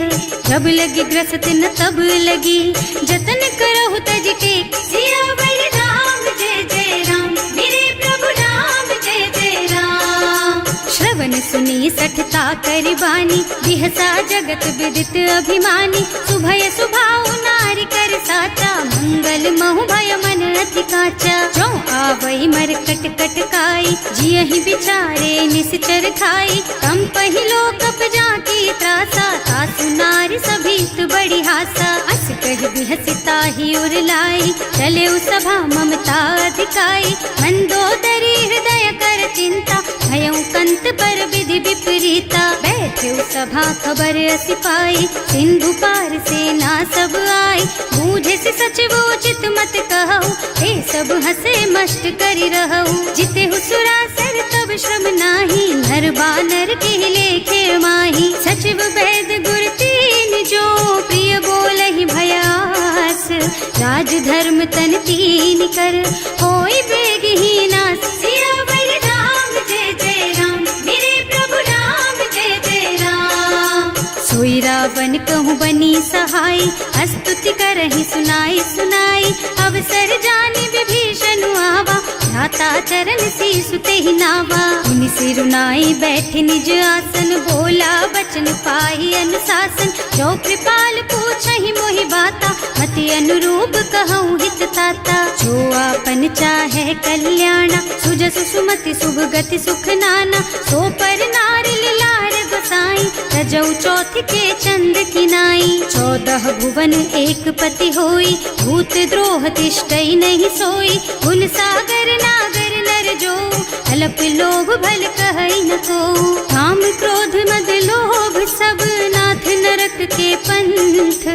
जब लगी ग्रसत न तब लगी, जतन करहु तज टेक। सियावर राम जय जय राम, मेरे प्रभु राम जय जय राम। श्रवण सुनी सठता करि बानी, बिहसा जगत विदित अभिमानी। सुभय सुभाउ नारी कर साचा, मंगल महु भय मन अति काचा। जो आवई मर कट कट काई, जियहि बिचारे निश्चर खाई। कम पहिलो कप जाकी त्रासा, सासु नारी सभीत बड़ी हासा। अस कह बिहसिता ही उर लाई, चले सभा ममता अधिकाई। मंदोदरी हृदय कर चिंता, भयउ कंत पर विधि विपरीता। बैठे सभा खबर असी पाई, सिंधु पार सेना सब आई। बूझे से सचिव उचित मत कहु, हे सब हसे मस्त करि रहु। जिते सुरासर तब श्रम नाही, नर बानर के लेखे माही। सचिव वैद गुर तीन जो, प्रिय बोलहि भयास। राज धर्म तन तीन कर, होई बेगहि नास। सियावर राम जय जय राम, मेरे प्रभु राम जय जय राम। सोई रावण कहूँ बनी सहाय, स्तुति करहि सुनाई सुनाई। अवसर जानि विभीषण आवा, भ्राता चरण शीसु तेहि नावा। मुनि सिरुनाई बैठे निज आसन, बोला बचन पाहि अनुशासन। जो कृपाल पूछहि मोहि बाता, मति अनुरूप कहूँ हित ताता। जो आपन चाहे कल्याणा, सुजसु सुमति शुभ गति सुख नाना। सो पर नारी लार गोसाई, रजौ चौथ के चंद किनाई। 14 भुवन एक पति होई, भूत द्रोह तिष्ठई नहीं सोई। गुण सागर नागर नर जो, अल्प लोभ भल कहई न को। काम क्रोध मद लोभ सब, नाथ नरक के पंथ।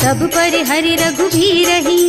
सब पर हरि रघुबीरहि,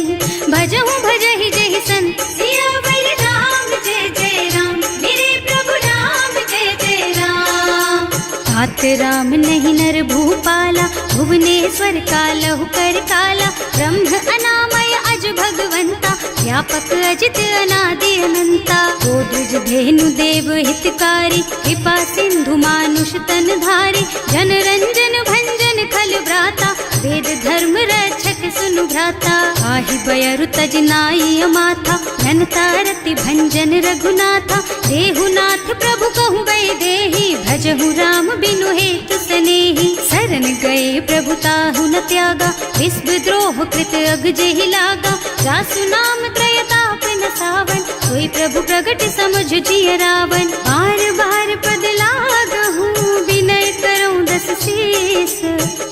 भजहु भजहि जहि संत। सियावर राम जय जय राम, मेरे प्रभु राम जय जय राम। तात राम नहीं नर भूपाला, भुवनेश्वर कालहु कर काला। ब्रह्म अनामय अज भगवंता, व्यापक अजित अनादि अनंता। गोद्विज धेनु देव हितकारी, कृपा सिंधु मानुष तन धारी। जन रंजन भंजन खल भ्राता, वेद धर्म रक्षक सुनु भ्राता। आहि बयरु तज नाई अमाथा, घनता रति भंजन रघुनाथा। देहुनाथ प्रभु कहूँ गए देहि, भजहु राम बिनु हेतु सनेहि। शरण गए प्रभु ताहु न त्यागा, विश्व द्रोह कृत अग जेहि लागा। जासु नाम त्रयताप न सावन, सोई प्रभु प्रगट समझ जिय रावण। बार बार पद लागहु, विनय करऊँ दस शीस।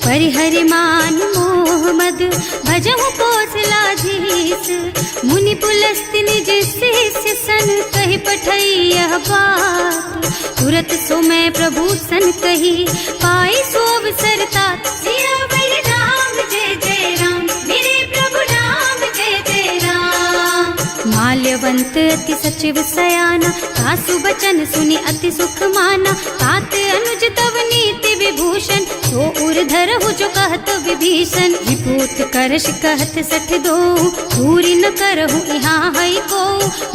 परिहरि मान मोह मद, भजहु कौशलाधीश। मुनि पुलस्त्य निज शिष्य सन, कहि पठई यह बात। तुरत सो मैं प्रभु सन कही, पाई सो अवसर तात। सियावर राम जय जय राम, मेरे प्रभु राम जय जय राम। माल्यवंत अति सचिव सयाना, सासु बचन सुनि अति सुख माना। तात अनुज तव नीति विभूषण, सो उर धरहु जो कहत विभीषण। विभूत करश कहत सठ दो, पूरी न करहु यहाँ है को।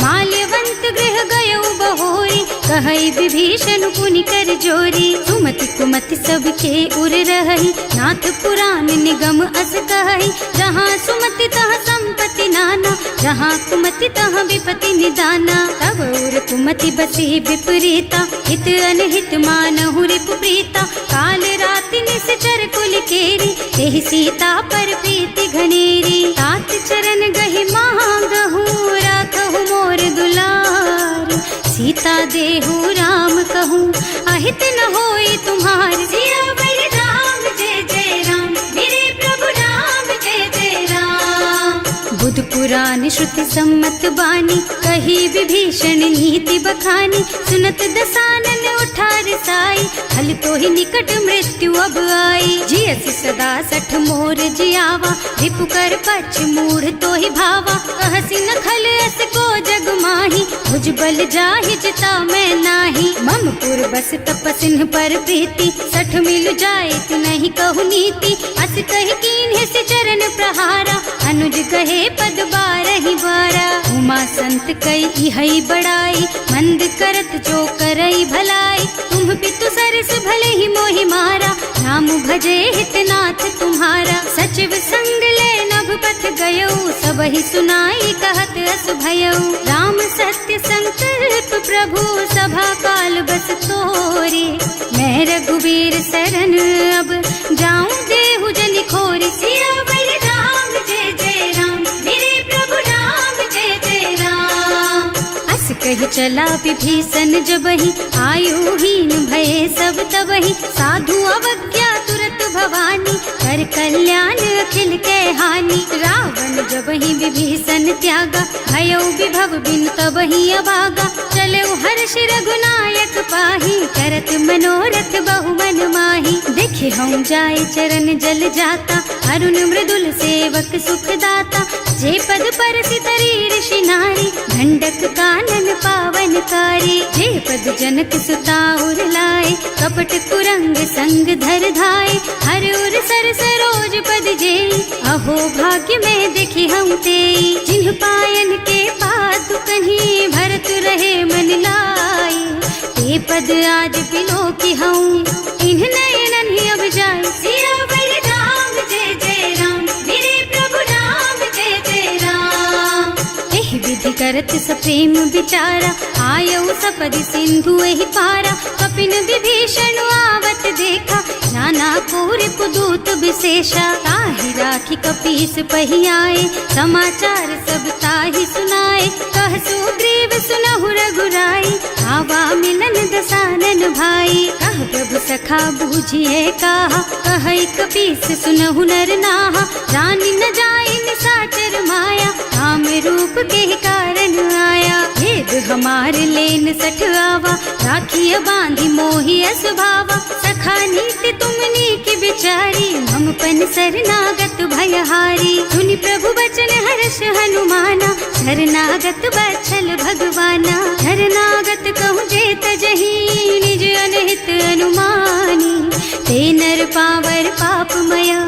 माल्यवंत गृह गयउ बहोरी, कहई विभीषण पुनि कर जोरी। सुमति कुमति सबके उर रही, नाथ पुराण निगम अस कहई। जहाँ सुमति तहाँ संपत्ति नाना, जहाँ कुमति तहाँ विपति निदाना। तब उर कुमति बसी विपरीता, हित अनहित मानहु रिपु प्रीता। काल राति निश्चर कुल केरी, तेहि सीता पर प्रीति घनेरी। तात चरण गहि मांगहु, राखहु मोर दुलार। सीता देहु राम कहूँ, अहित न होई तुम्हार। सियावर राम पुराण श्रुति सम्मत बानी, कही विभीषण नीति बखानी। सुनत दसानन उठार साई, हल तो ही निकट मृत्यु अब आई। जियसि सदा सठ मोर जियावा, रिपु कर पछ मूढ़ तो ही भावा। कहसी न खल अस को जग माही, भुज बल जाहि जिता मैं नाही। मम पुर बस तपसिन पर प्रीति, सठ मिल जाए तु नहीं कहु नीति। अस कहि कीन्हे से चरण प्रहारा, अनुज कहे पद बारहि बारा। उमा संत कई हई बड़ाई, मंद करत जो करई भलाई। तुम पितु सरस भले ही मोहि मारा, नाम भजे हितनाथ तुम्हारा। सचिव संग ले नभ पथ गयो, सब ही सुनाई कहत अस भयो। राम सत्य संकल्प प्रभु, सभा काल बस तोरे। मैं रघुवीर सरन अब, जाऊं देहु जनि खोरि। सियावर राम जय जय राम, मेरे प्रभु राम जय जय राम। अस कहि चला विभीषण जबहि, आयुहीन भये सब तबहि। साधु अवज्ञा तुरत भवानी, कर कल्याण अखिल के हानि। रावण जबहि विभीषण त्यागा, भयो विभव बिनु तबहि अभागा। चलऊ हर्ष रघुनायक पाहि, करत मनोरथ बहु मन माहि। देखे हम जाय चरण जल जाता, अरुण मृदुल सेवक सुख दाता। जे पद परसि तरी ऋषि नारी, ढंडक कानन पावन कारी। जे पद जनक सुता उर लाए, कपट कुरंग संग धर धाय। हर उर सर सरोज पद जेई, अहो भाग्य में देखी हम तेई। जिन्ह पायन के पादु कन्ही, भरत रहे मन लाई। ते पद आज बिलो की हूँ, इन्ह नयनन ही अब जाए। सियावर राम जय जय राम, मेरे प्रभु राम जय जय राम। एह विधि करत सप्रेम विचारा, आयऊ सपदि सिंधु एहि पारा। कपिन विभीषण आवत देखा, नाना पूर पुदूत विशेषा। ताहि राखी कपीस पहि आए, समाचार सब ताहि सुनाए। कह सुग्रीव सुनहु रघुराई, आवा मिलन दसानन भाई। कह प्रभु सखा बूझिए कहा, कहै कपीस सुनहु नर नाहा। रानी न जाए निसाचर माया, काम रूप के कारण आया। भेद हमार लेन सठ आवा, राखिय बांधी मोहि स्वभावा। सखा नीति तुमनी की बिचारी, मम पन शरणागत भयहारी। सुनि प्रभु बचन हर्ष हनुमाना, शरणागत बत्सल भगवाना। शरणागत कहूँ जे तजहि, निज अनहित अनुमानी। ते नर पावर पापमया,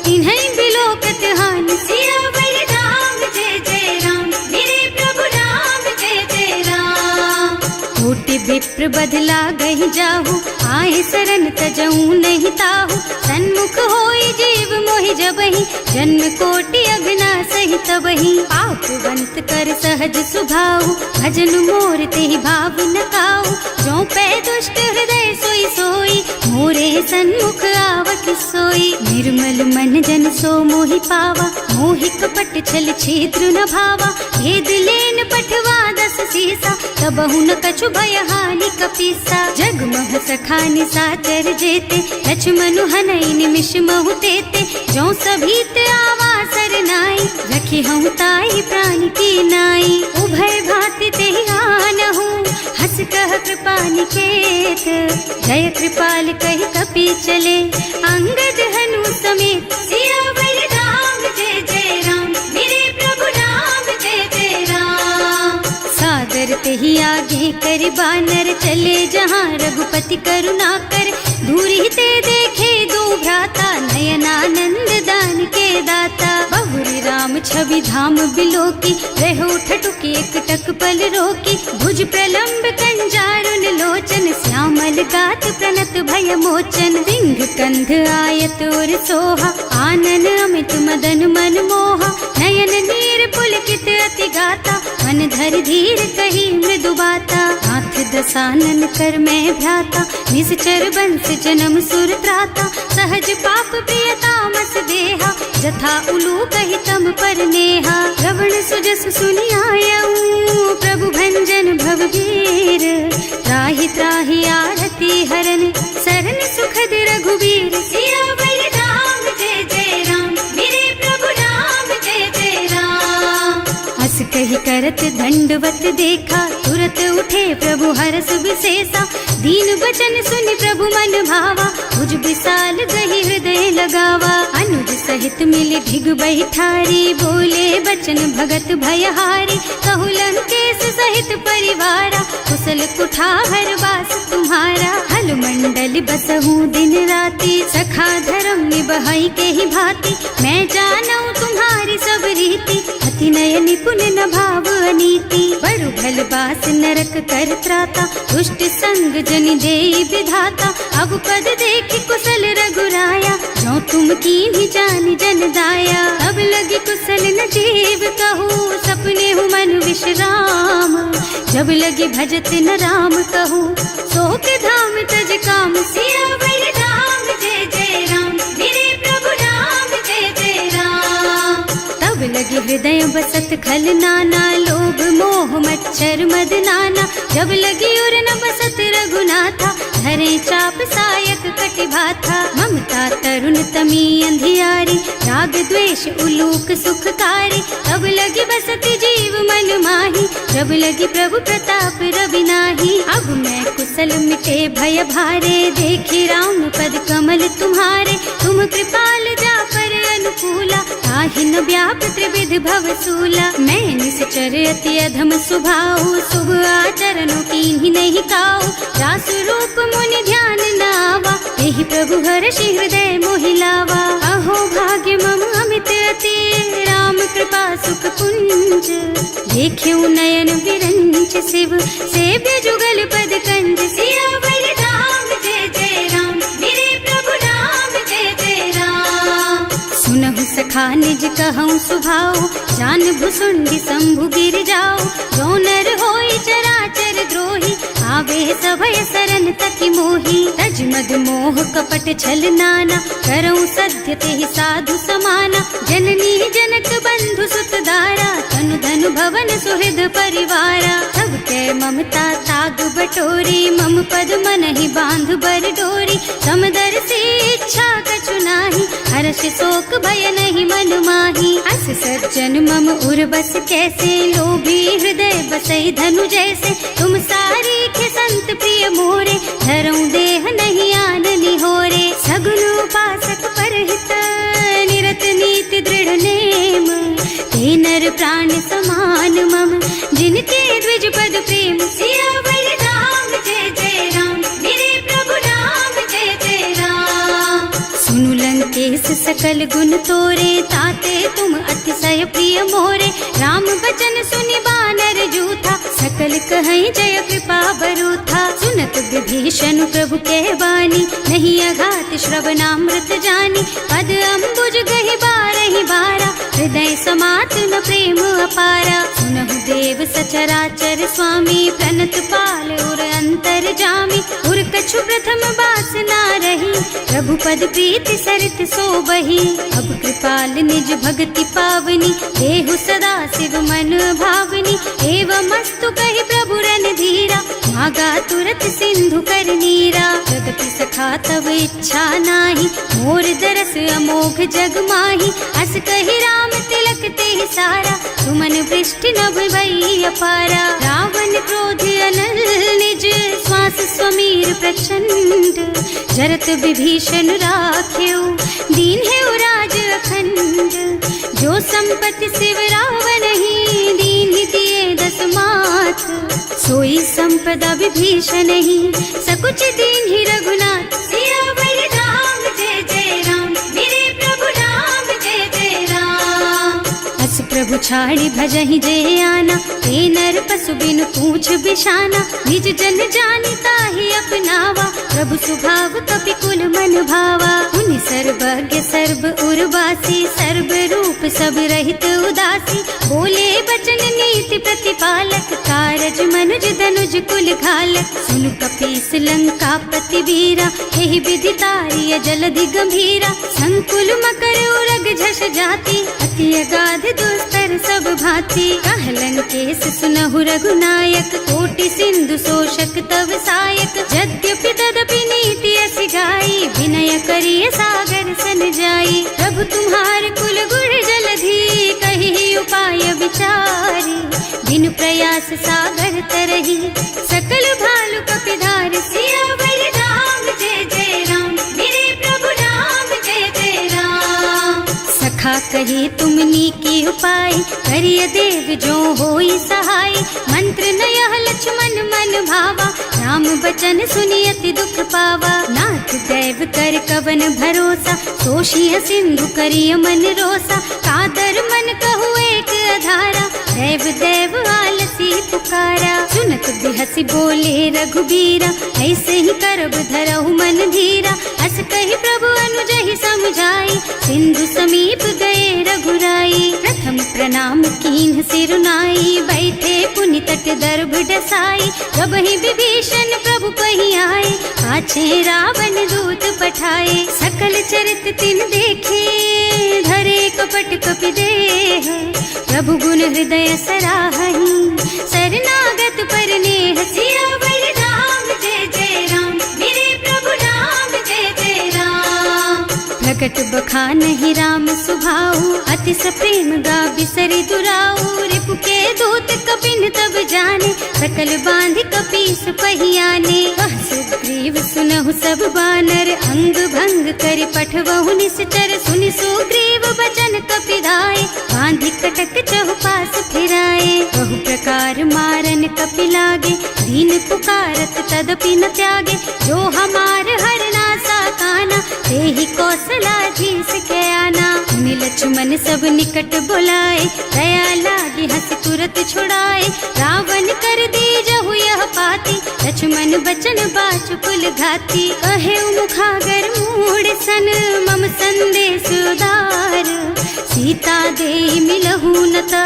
इन्है बिलोकत हानि। सियावर राम जय जय राम, मेरे प्रभु राम जय जय राम। कोटि विप्र बदला गहि जाहु, आए शरण तजऊ नहीं ताहु। सन्मुख होई जीव मोहि जबहि, जन्म कोटि अघना सहि तबहि। पापवंत कर सहज सुभाऊ, भजन मोर तेहि भाव न काऊ। जो पै दुष्ट हृदय सोई सोई, मोरे सन्मुख आवत सोई। निर्मल मन जन सो मोहि पावा, मोहि कपट छल छिद्र न भावा। भेद लेन पठवा दस सीसा, तबहु न कछु भय हानि कपीसा। जगमह सखा निसाचर जेते, लक्ष्मनु हनई निमिष महु तेते। जो सभीत आवा सरनाई, रखी हूँ ताई प्राण की नाई। उभय भांति तेहि आनहु, हस कह कृपा निकेत। जय कृपाल कहि कपि चले, अंगद हनु समेत। सियावर राम जय जय राम, मेरे प्रभु राम जय जय राम। सादर तेहि आगे कर बानर, चले जहाँ रघुपति करुणा कर। दूरी ते देखे दो भ्राता, नयनानंद दान के दाता। बहुरी राम छवि धाम बिलोकी, रहो ठटुकी एक टक पल रोकी। भुज प्रलंब कंजारुन लोचन, श्यामल गात प्रणत भय मोचन। सिंह कंध आयत और सोहा, आनन अमित मदन मन मोहा। नयन नीर पुलकित अति गाता, मन धर धीर कही मृदु बाता। नाथ दसानन कर मैं भ्राता, निश्चर बंस जन्म सुर त्राता। सहज पाप प्रिय तामस देहा, जथा उलू कहि तम पर नेहा। श्रवण सुजस सुनि आयऊ, प्रभु भंजन भव भीर। त्राहि त्राहि आरती हरन, सरन सुखद रघुवीर। सियावर राम जय जय राम, मेरे प्रभु राम जय जय राम। कही करत दंडवत देखा, तुरत उठे प्रभु हरस विशेषा। दीन बचन सुनि प्रभु मन भावा, मुझ विशाल गही हृदय लगावा। अनुज सहित मिले ढिग बैठारी, बोले बचन भगत भयहारी। कहु लंकेश सहित परिवारा, कुशल कुठार वास तुम्हारा। हल मंडल बसहु दिन राति, सखा धर्म निबहाई के ही भांति। मैं जानऊ तुम्हारी सब रीति, अति नय निपुण न भाव अनीति। बड़ु भल बास नरक कर त्राता, दुष्ट संग जन देई विधाता। अब पद देखि कुशल रघुराया, जो तुम कीन्ही जानि जन दाया। अब लगी कुशल न जीव कहू, सपने हूँ मन विश्राम। जब लगी भजत न राम कहू, सोक धाम तज काम। सियावर राम जय जय राम, मेरे प्रभु राम जय जय राम। तब लगी हृदय बसत खल नाना, लोभ मोह मच्छर मद नाना। जब लगी उर न बसत रघुनाथा, धरे चाप सायक कटिभाथा। ममता तरुण तमी अंधियारी, राग द्वेष उलूक सुखकारी। तब लगी बसती जीव मन माही, जब लगी प्रभु प्रताप रवि नाही। अब मैं कुशल मिटे भय भारे, देखी राम पद कमल तुम्हारे। तुम कृपाल जा पर अनुकूला, ताहि न व्याप त्रिविध भव सूला। मैं निश्चर अति अधम स्वभाव, शुभ आचरणों कीन्ही नहीं काऊ। रासु रूप मुनि ध्यान न आवा, यही प्रभु हर्षि हृदय मोहि लावा। अहो भाग्य मम अमित अति, राम कृपा सुख पुंज। देख्यऊ नयन विरंच शिव, सेव्य जुगल पद कंज। सियावर राम जय जय राम, मेरे प्रभु राम जय जय राम। सुनहु सखा निज कहऊँ सुभाऊ, जान भुसुंडी शंभु गिर जाओ। जो नर होई चराचर द्रोही, आवे सभय सरन तकी मोही। तज मद मोह कपट छल नाना, करऊँ सत्य तेहि साधु समाना। जननी जनक बंधु सुत दारा, तनु धनु भवन सुहृद परिवारा। सब के ममता ताग बटोरी, मम पद मन ही बांध बर डोरी। समदर्शी इच्छा कछु नाही, हर्ष शोक भय नहीं मन माही। अस सज्जन मम उर बस कैसे, लोभी हृदय बसई धनु जैसे। तुम सारी के संत प्रिय मोरे, धरऊं देह नहीं आन निहोरे। सगुन उपासक परहित, निरत नीति दृढ़ नेम। ते नर प्राण समान मम, जिनके द्विज पद प्रेम। सियावर राम जय जय राम, मेरे प्रभु राम जय जय राम। सुनु लंकेश सकल गुण तोरे, ताते तुम अतिशय प्रिय मोरे। राम बचन सुनि बानर जूथा, सकल कहई जय कृपा बरूथा। सुनत विभीषण प्रभु के बानी, नहीं अघात श्रवणामृत जानी। पद अम्बुज गहि बारहि बारा, हृदय समात न प्रेम अपारा। सुनहु देव सचराचर स्वामी, प्रणत पाल उर अंतर जामी। उर कछु प्रथम बास ना रही, प्रभु पद प्रीति सरित सो बही। अब कृपाल निज भगति पावनी, देहु सदा शिव मन भावनी। एवं मस्तु कहि प्रभु रन धीरा, मागा तुरत सिंधु कर नीरा। जगति सखा तब इच्छा नाही, मोर दरस अमोघ जग माही। अस कहि राम तिलक तेहि सारा, सुमन वृष्टि नभ भई अपारा। रावण क्रोध अनल निज, श्वास स्वमीर प्रचंड। जरत विभीषण राख्यो, दीन है राज अखंड। जो संपत्ति शिव रावण ही, दीन दिए दस माथ। सोई संपदा विभीषण ही, सकुच दीन ही रघुनाथ। सियावर राम जय जय राम, मेरे प्रभु राम जय जय राम। अस प्रभु छाड़ी भजहि जय आना, ते नर पशु बिनु पूछ बिशाना। निज जन जानि ताहि अपनावा, प्रभु स्वभाव कपि कुल मन भावा। उनि सर्वज्ञ सर्व उर्वासी, सर्व रूप सब रहित उदासी। बोले बचन नीति प्रतिपालक, कारज मनुज धनुज कुल घालक। सुनु कपीस लंका पति वीरा, यही विधि तारिय जलधि गंभीरा। संकुल मकर उरग झष जाति, अति अगाध दुस्तर सब भांति। कह लंकेश सुनहु रघुनायक, कोटि सिंधु शोषक तव सायक। यद्यपि तदपि नीति असि गाई, विनय करिय सागर सन जाई। प्रभु तुम्हार कुल गुण जलधि, कहि उपाय विचारी। रस सागर तरही, सकल भालु कपिधार सियावर राम जय जय राम, मेरे प्रभु राम जय जय राम। सखा कहे तुमनी की उपाय, करिय देव जो होई सहाय, मंत्र नयह लक्ष्मण मन भावा, राम बचन सुनि अति दुख पावा। नाथ दैव कर कवन भरोसा, तोषिय सिंधु करिय मन रोसा, कादर मन कहु एक अधारा, देव देव आलसी पुकारा। सुनत बिहसी बोले रघुबीरा, ऐसे ही करब धरहु मन धीरा, अस कहि प्रभु अनुजहि समझाई, सिंधु समीप गए रघुराई। प्रथम प्रणाम कीन्ह सिर नाई, बैठे पुनि तट दर्भ डसाई, कबहि विभीषण प्रभु पहि आए, पाछे रावण दूत पठाए। सकल चरित तिन देखे, धरे कपट कपि देह, प्रभु गुण हृदय सराहहि, शरणागत पर नेह। सियावर राम जय जय राम, मेरे प्रभु राम जय जय राम। प्रकट बखानहि राम सुभाऊ, अति सप्रेम गा बिसरि दुराऊ, रिपु के दूत कपिन तब जाने, सकल बांध कपीस पहियाने। वह सुग्रीव सुनहु सब बानर, अंग भंग करि पठवहु निश्चर, सुनि सुग्रीव बचन कपिधाय, बांधि कटक चहुपास फिराए। बहु प्रकार मारन कपि लागे, दीन पुकारत तदपि न त्यागे, जो हमार हरना साकाना, तेहि कौशलाधीश के आना। मुनि लक्ष्मण सब निकट बुलाए, दया लागी हंस तुरत छुड़ाए, रावण कर दीजहु यह पाती, लक्ष्मण बचन बाचु कुल घाती। कहे मुखागर मूढ़ सन, मम संदेश उदार, सीता दे मिलहु नता,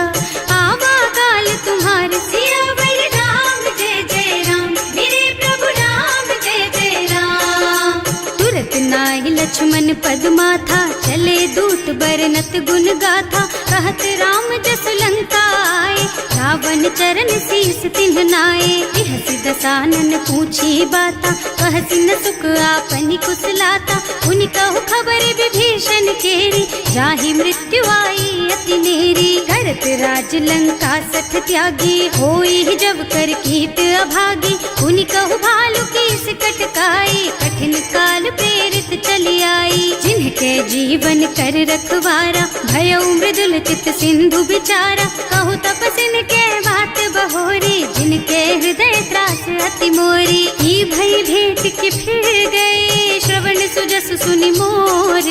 आवा काल तुम्हार। सियावर राम जय जय राम, मेरे प्रभु राम जय जय राम। तुरत नाहि लक्ष्मण पद माथा, चले दूत बरनत गुण गाथा, कहत राम जस लंका आए, रावण चरण शीस तिन्ह नाए। बिहसि दसानन पूछी बाता, कहसि न सुख आपनि कुशलाता, उनि कहु खबर विभीषण केरी, जाहि मृत्यु आई अति नेरी। करत राज लंका सठ त्यागी, होई जब कर कीट अभागी, उनि कहु भालु कीस कटकाई, कठिन काल प्रेरित चली आई। जिनके जीवन कर रखवारा, भयउ मृदुल चित सिंधु बिचारा, कहु तपसिन के बात बहोरी, जिनके हृदय त्रास अति मोरी। ई भई भेंट के फिर गए, श्रवण सुजस सुनि मोर,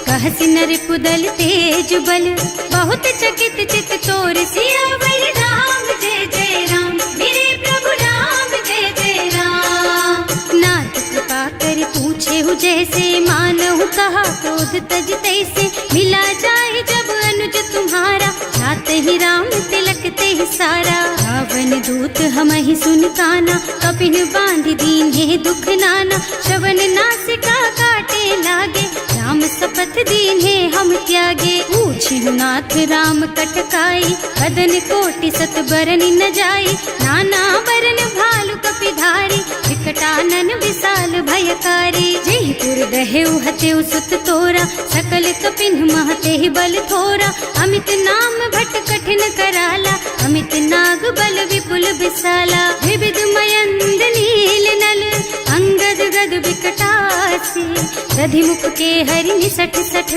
कहसि नर पुदल तेज बल, बहुत चकित चित तोर। सियावर राम जय जय राम, मेरे प्रभु राम जय जय राम। नाथ कृपा कर पूछे हु जैसे, मानहु कहा क्रोध तज तैसे, मिला जाए जब अनुज तुम्हारा, जात ही राम तिलक ते सारा। रावण दूत हमहि सुन काना, कपिन बांधि दीन्हे दुख नाना, श्रवण नासिका काटे लागे, राम शपथ दीन्हे हम त्यागे। पूछिहु नाथ राम कटकाई, बदन कोटि सत बरनि न जाई, नाना बरन भालु कपिधारी, विकटानन विशाल भयकारी। जेहि पुर दहेउ हतेउ सुत तोरा, सकल कपिन महते बल थोरा, अमित नाम भट कठिन कराला, अमित नाग बल विपुल विशाला। विविध मयंद नील नल, अंगद गद विकटासी, दधिमुख के हरि निसठ सठ,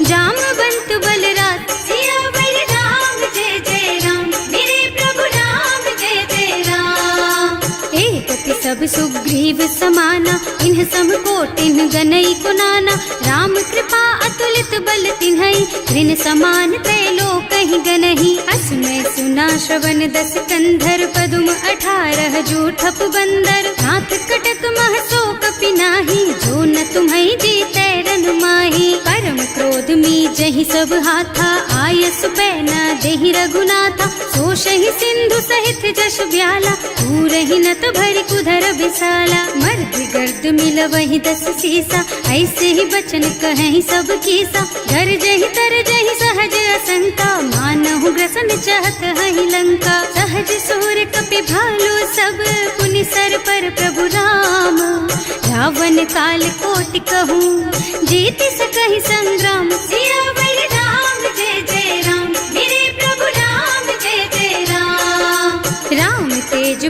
जामवंत बलराज। सियावर राम जय जय राम, मेरे प्रभु राम जय जय राम। एक सब सुग्रीव समाना, इन्ह सम कोटिन गनई कुनाना, राम कृपा अतुलित बल तिन्हई, ऋण समान त्रैलोकहि गनहि। असमय सुना श्रवण दस कंधर, पदुम 18 जूठप बंदर, नाथ कटक मह सो कपि नाही, जो न तुम्हई जीतै रन माही। परम क्रोध मी जहि सब हाथा, आयस पैना देहि रघुनाथा, सोषहि सिंधु सहित जश ब्याला, पूरहि नत भरि कुधर विशाला। मर्द गर्द मिलवहि 10 सीसा, ऐसे ही बचन कहीं सब कीसा, गरजहि तरजहि सहज असंका, मानहु ग्रसन चाहत हहि लंका। सहज सूर कपि भालु सब, पुनि सर पर प्रभु राम, रावण काल कोटि कहूँ, जीत सकहि संग्राम। सियावर राम जय जय राम, मेरे प्रभु राम जय जय राम।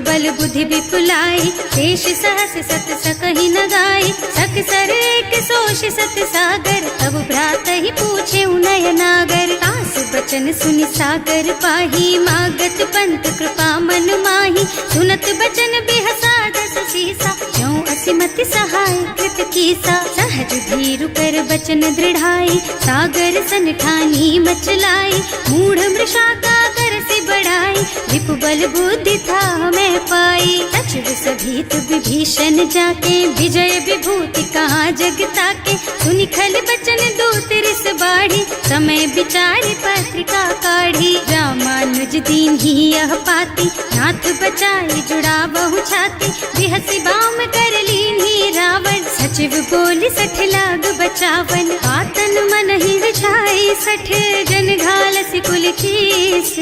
बल बुद्धि विपुलाई, शेष सहस सत सकहि न गाई, सक सर एक सोष सत सागर, तब भ्रात ही पूछे उनय नागर। तास बचन सुनि सागर पाही, मागत पंत कृपा मन माही, सुनत बचन बिहसा दस सीसा, ज्यों असिमति सहाय कृत कीसा। सहज धीरु कर बचन दृढ़ाई, सागर सन ठानी मचलाई, मूढ़ मृषा का कर से बढ़ाई, विपु बल बुद्धि था मैं पाई। सचिव सभीत विभीषण जाके, विजय विभूति कहाँ जग ताके, सुनि खल बचन दूत रिस बाढ़ी, समय विचारि पत्रिका काढ़ी। रामानुज दीन ही यह पाती, नाथ बचाई जुड़ा बहु छाती, बिहसी बाम कर लीन ही रावण, सचिव बोली सठ लाग बचावन। आतन मन ही रिझाई सठ, जन घालसी कुल कीस,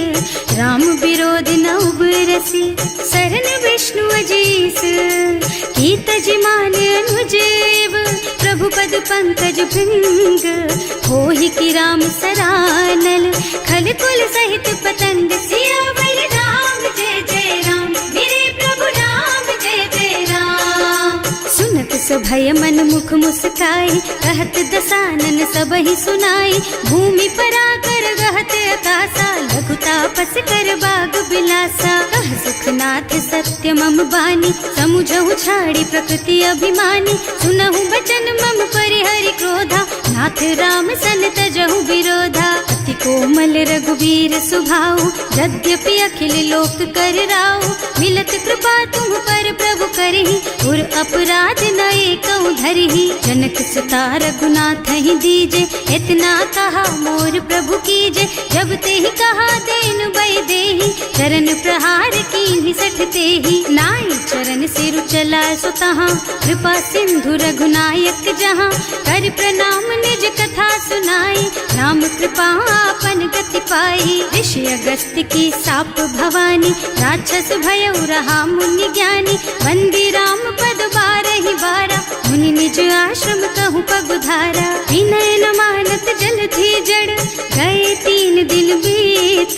राम विरोध न उबरसी, शरण विष्णु अजीस। की तज मान अनुजेव, प्रभु पद पंकज भृंग, होहि की राम सरानल, खल कुल सहित पतंग। सियावर राम जय जय राम, मेरे प्रभु राम जय जय राम। सुनत सभय मन मुख मुस्काई, कहत दसानन सबहि सुनाई, भूमि पराकर गहत अकासा, लघु तापस कर बाग बिलासा। कह सुखनाथ सत्य मम बानी, समुझहु छाड़ी प्रकृति अभिमानी, सुनहु बचन मम परिहरि क्रोधा, नाथ राम सन तजहु विरोधा। अति कोमल रघुवीर सुभाऊ, यद्यपि अखिल लोक कर राऊ, मिलत कृपा तुम पर प्रभु करहि, उर अपराध न एकौ धरहि। जनक सुता रघुनाथ ही दीजे, इतना कहा मोर प्रभु कीजे, जब ते ही कहा देन बय देहि, चरण प्रहार कीन्हि सठ तेहि। नाई चरण सिरु चला सुतहाँ, कृपा सिंधु रघुनायक जहाँ, कर प्रणाम निज कथा सुनाई, राम कृपा आपन गति पाई। ऋषि अगस्त्य की साप भवानी, राक्षस भयउ रहा मुनि ज्ञानी, वंदी राम पद बारहि बारा, मुनि निज आश्रम कहूँ पगुधारा। विनय न मानत जल थी जड़, गए 3 दिन बीत,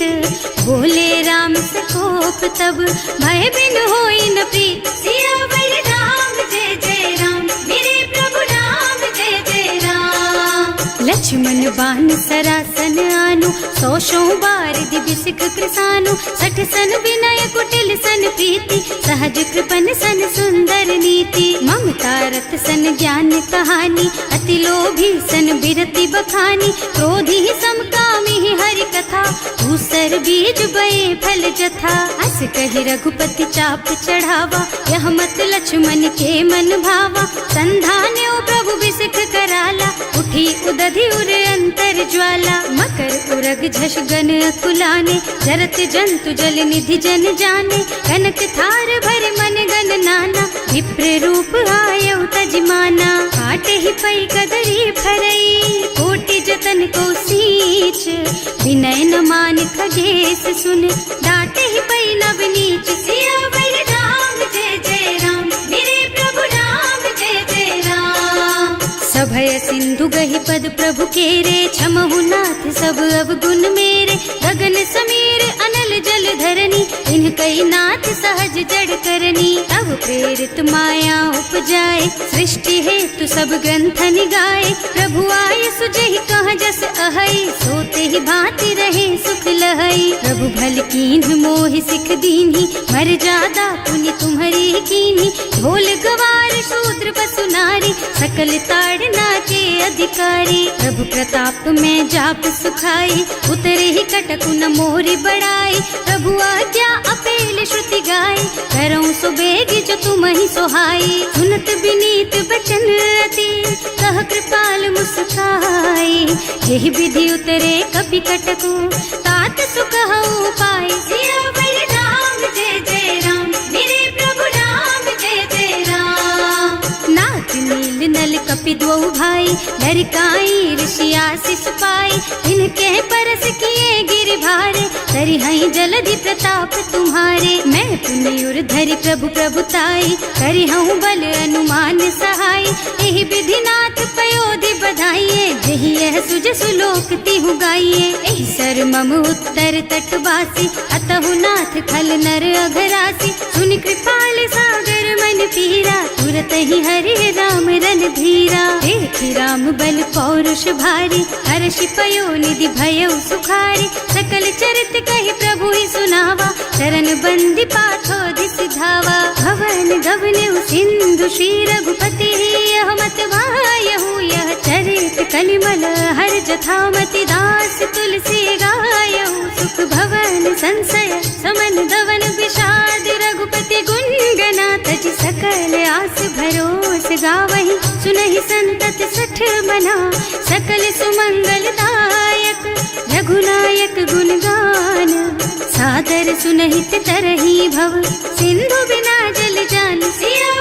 बोले राम से कोप तब, भय बिन होई न प्रीत। सियावर राम जय जय राम, मेरे प्रभु राम जय जय राम। लक्ष्मण बान सरासन आनु, 100 बार दिव्य सिख कृसानु, 60 सन विनय कुटिल सन प्रीति, सहज कृपन सन सुंदर नीति। ममता रत सन ज्ञान कहानी, अति लोभी सन बिरति बखानी, क्रोधी समकामी हरि कथा, दूसर बीज बये फल जथा। अस कहि रघुपति चाप चढ़ावा, यह मत लक्ष्मण के मन भावा, संधान्यो प्रभु बिसिख कराला, उठी उदधि उर अंतर ज्वाला। मकर उरग झष गन अकुलाने, जरत जंतु जल निधि जन जाने, कनक थार भर मन गन नाना, विप्र रूप आयौ तजमाना। काटे ही पै कदरी फरई, कोटि जतन को सींच, विनय न मान खगेश सुन, डांटे ही पै नव नीच। सियावर राम जय जय राम, मेरे प्रभु राम जय जय राम। सभय सिंधु गहि पद प्रभु केरे, क्षमहु नाथ सब अवगुण मेरे, गगन समीर अनल जल धरनी, इनकई नाथ सहज जड़ करनी। तब प्रेरित माया उपजाए, सृष्टि हेतु सब ग्रंथ निगाए, प्रभु आय सुजहि कह जस अहै, सोते ही भांति रहे सुख लहै। प्रभु भल कीन्ह मोहि सिख दीन्ही, मर जादा पुनि तुम्हरी कीन्ही, ढोल गवार शूद्र पशु नारी, सकल ताड़ना के अधिकारी। प्रभु प्रताप में जाप सुखाई, उतरे ही कटकु न मोरी बड़ाई, प्रभु आज्ञा अपेल श्रुति गाय, करऊं सुबेग जो तुम ही सोहाई। सुनत विनीत बचन अति, कह कृपाल मुस्काई, यही विधि उतरे कपि कटकु, तात सुख हऊ पाई। सियावर राम जय जय राम, मेरे प्रभु राम जय जय राम। नाथ नील नल कपि द्वौ भाई, लरिकाई ऋषि आशीष पाई, इनके परस किए गिर भारे, करिहई जलधि प्रताप तुम्हारे। मैं पुण्य धरि प्रभु प्रभुताई, करिहऊँ बल अनुमान सहाय, यही विधिनाथ पयोधि बधाइए, जही यह सहसु जसु लोक तिहु गाइए, एहि सर मम उत्तर तटवासी, अतहु नाथ खल नर अघरासी। सुनि कृपाल सागर मन पीरा, तुरत ही हरि राम रन धीरा। देखि राम बल पौरुष भारी, हर्षि पयो निधि भयउ सुखारी। सकल चरित कहि प्रभु ही सुनावा, चरण बंदी पाथो दिस धावा। भवन गवनेउ सिंधु श्री रघुपति, यह मत वायहु यह चरित कलिमल हर जथामति। दास तुलसी गायहु, सुख भवन संशय समन दवन विषाद। रघुपति गुण गना तज सकल आस भरोस गावहि, सुनहि संतत सठ मना सकल सुमंगल दायक। रघुनायक गुण गान सादर सुनहित तरहि भव, सिंधु बिना जल जान सिया।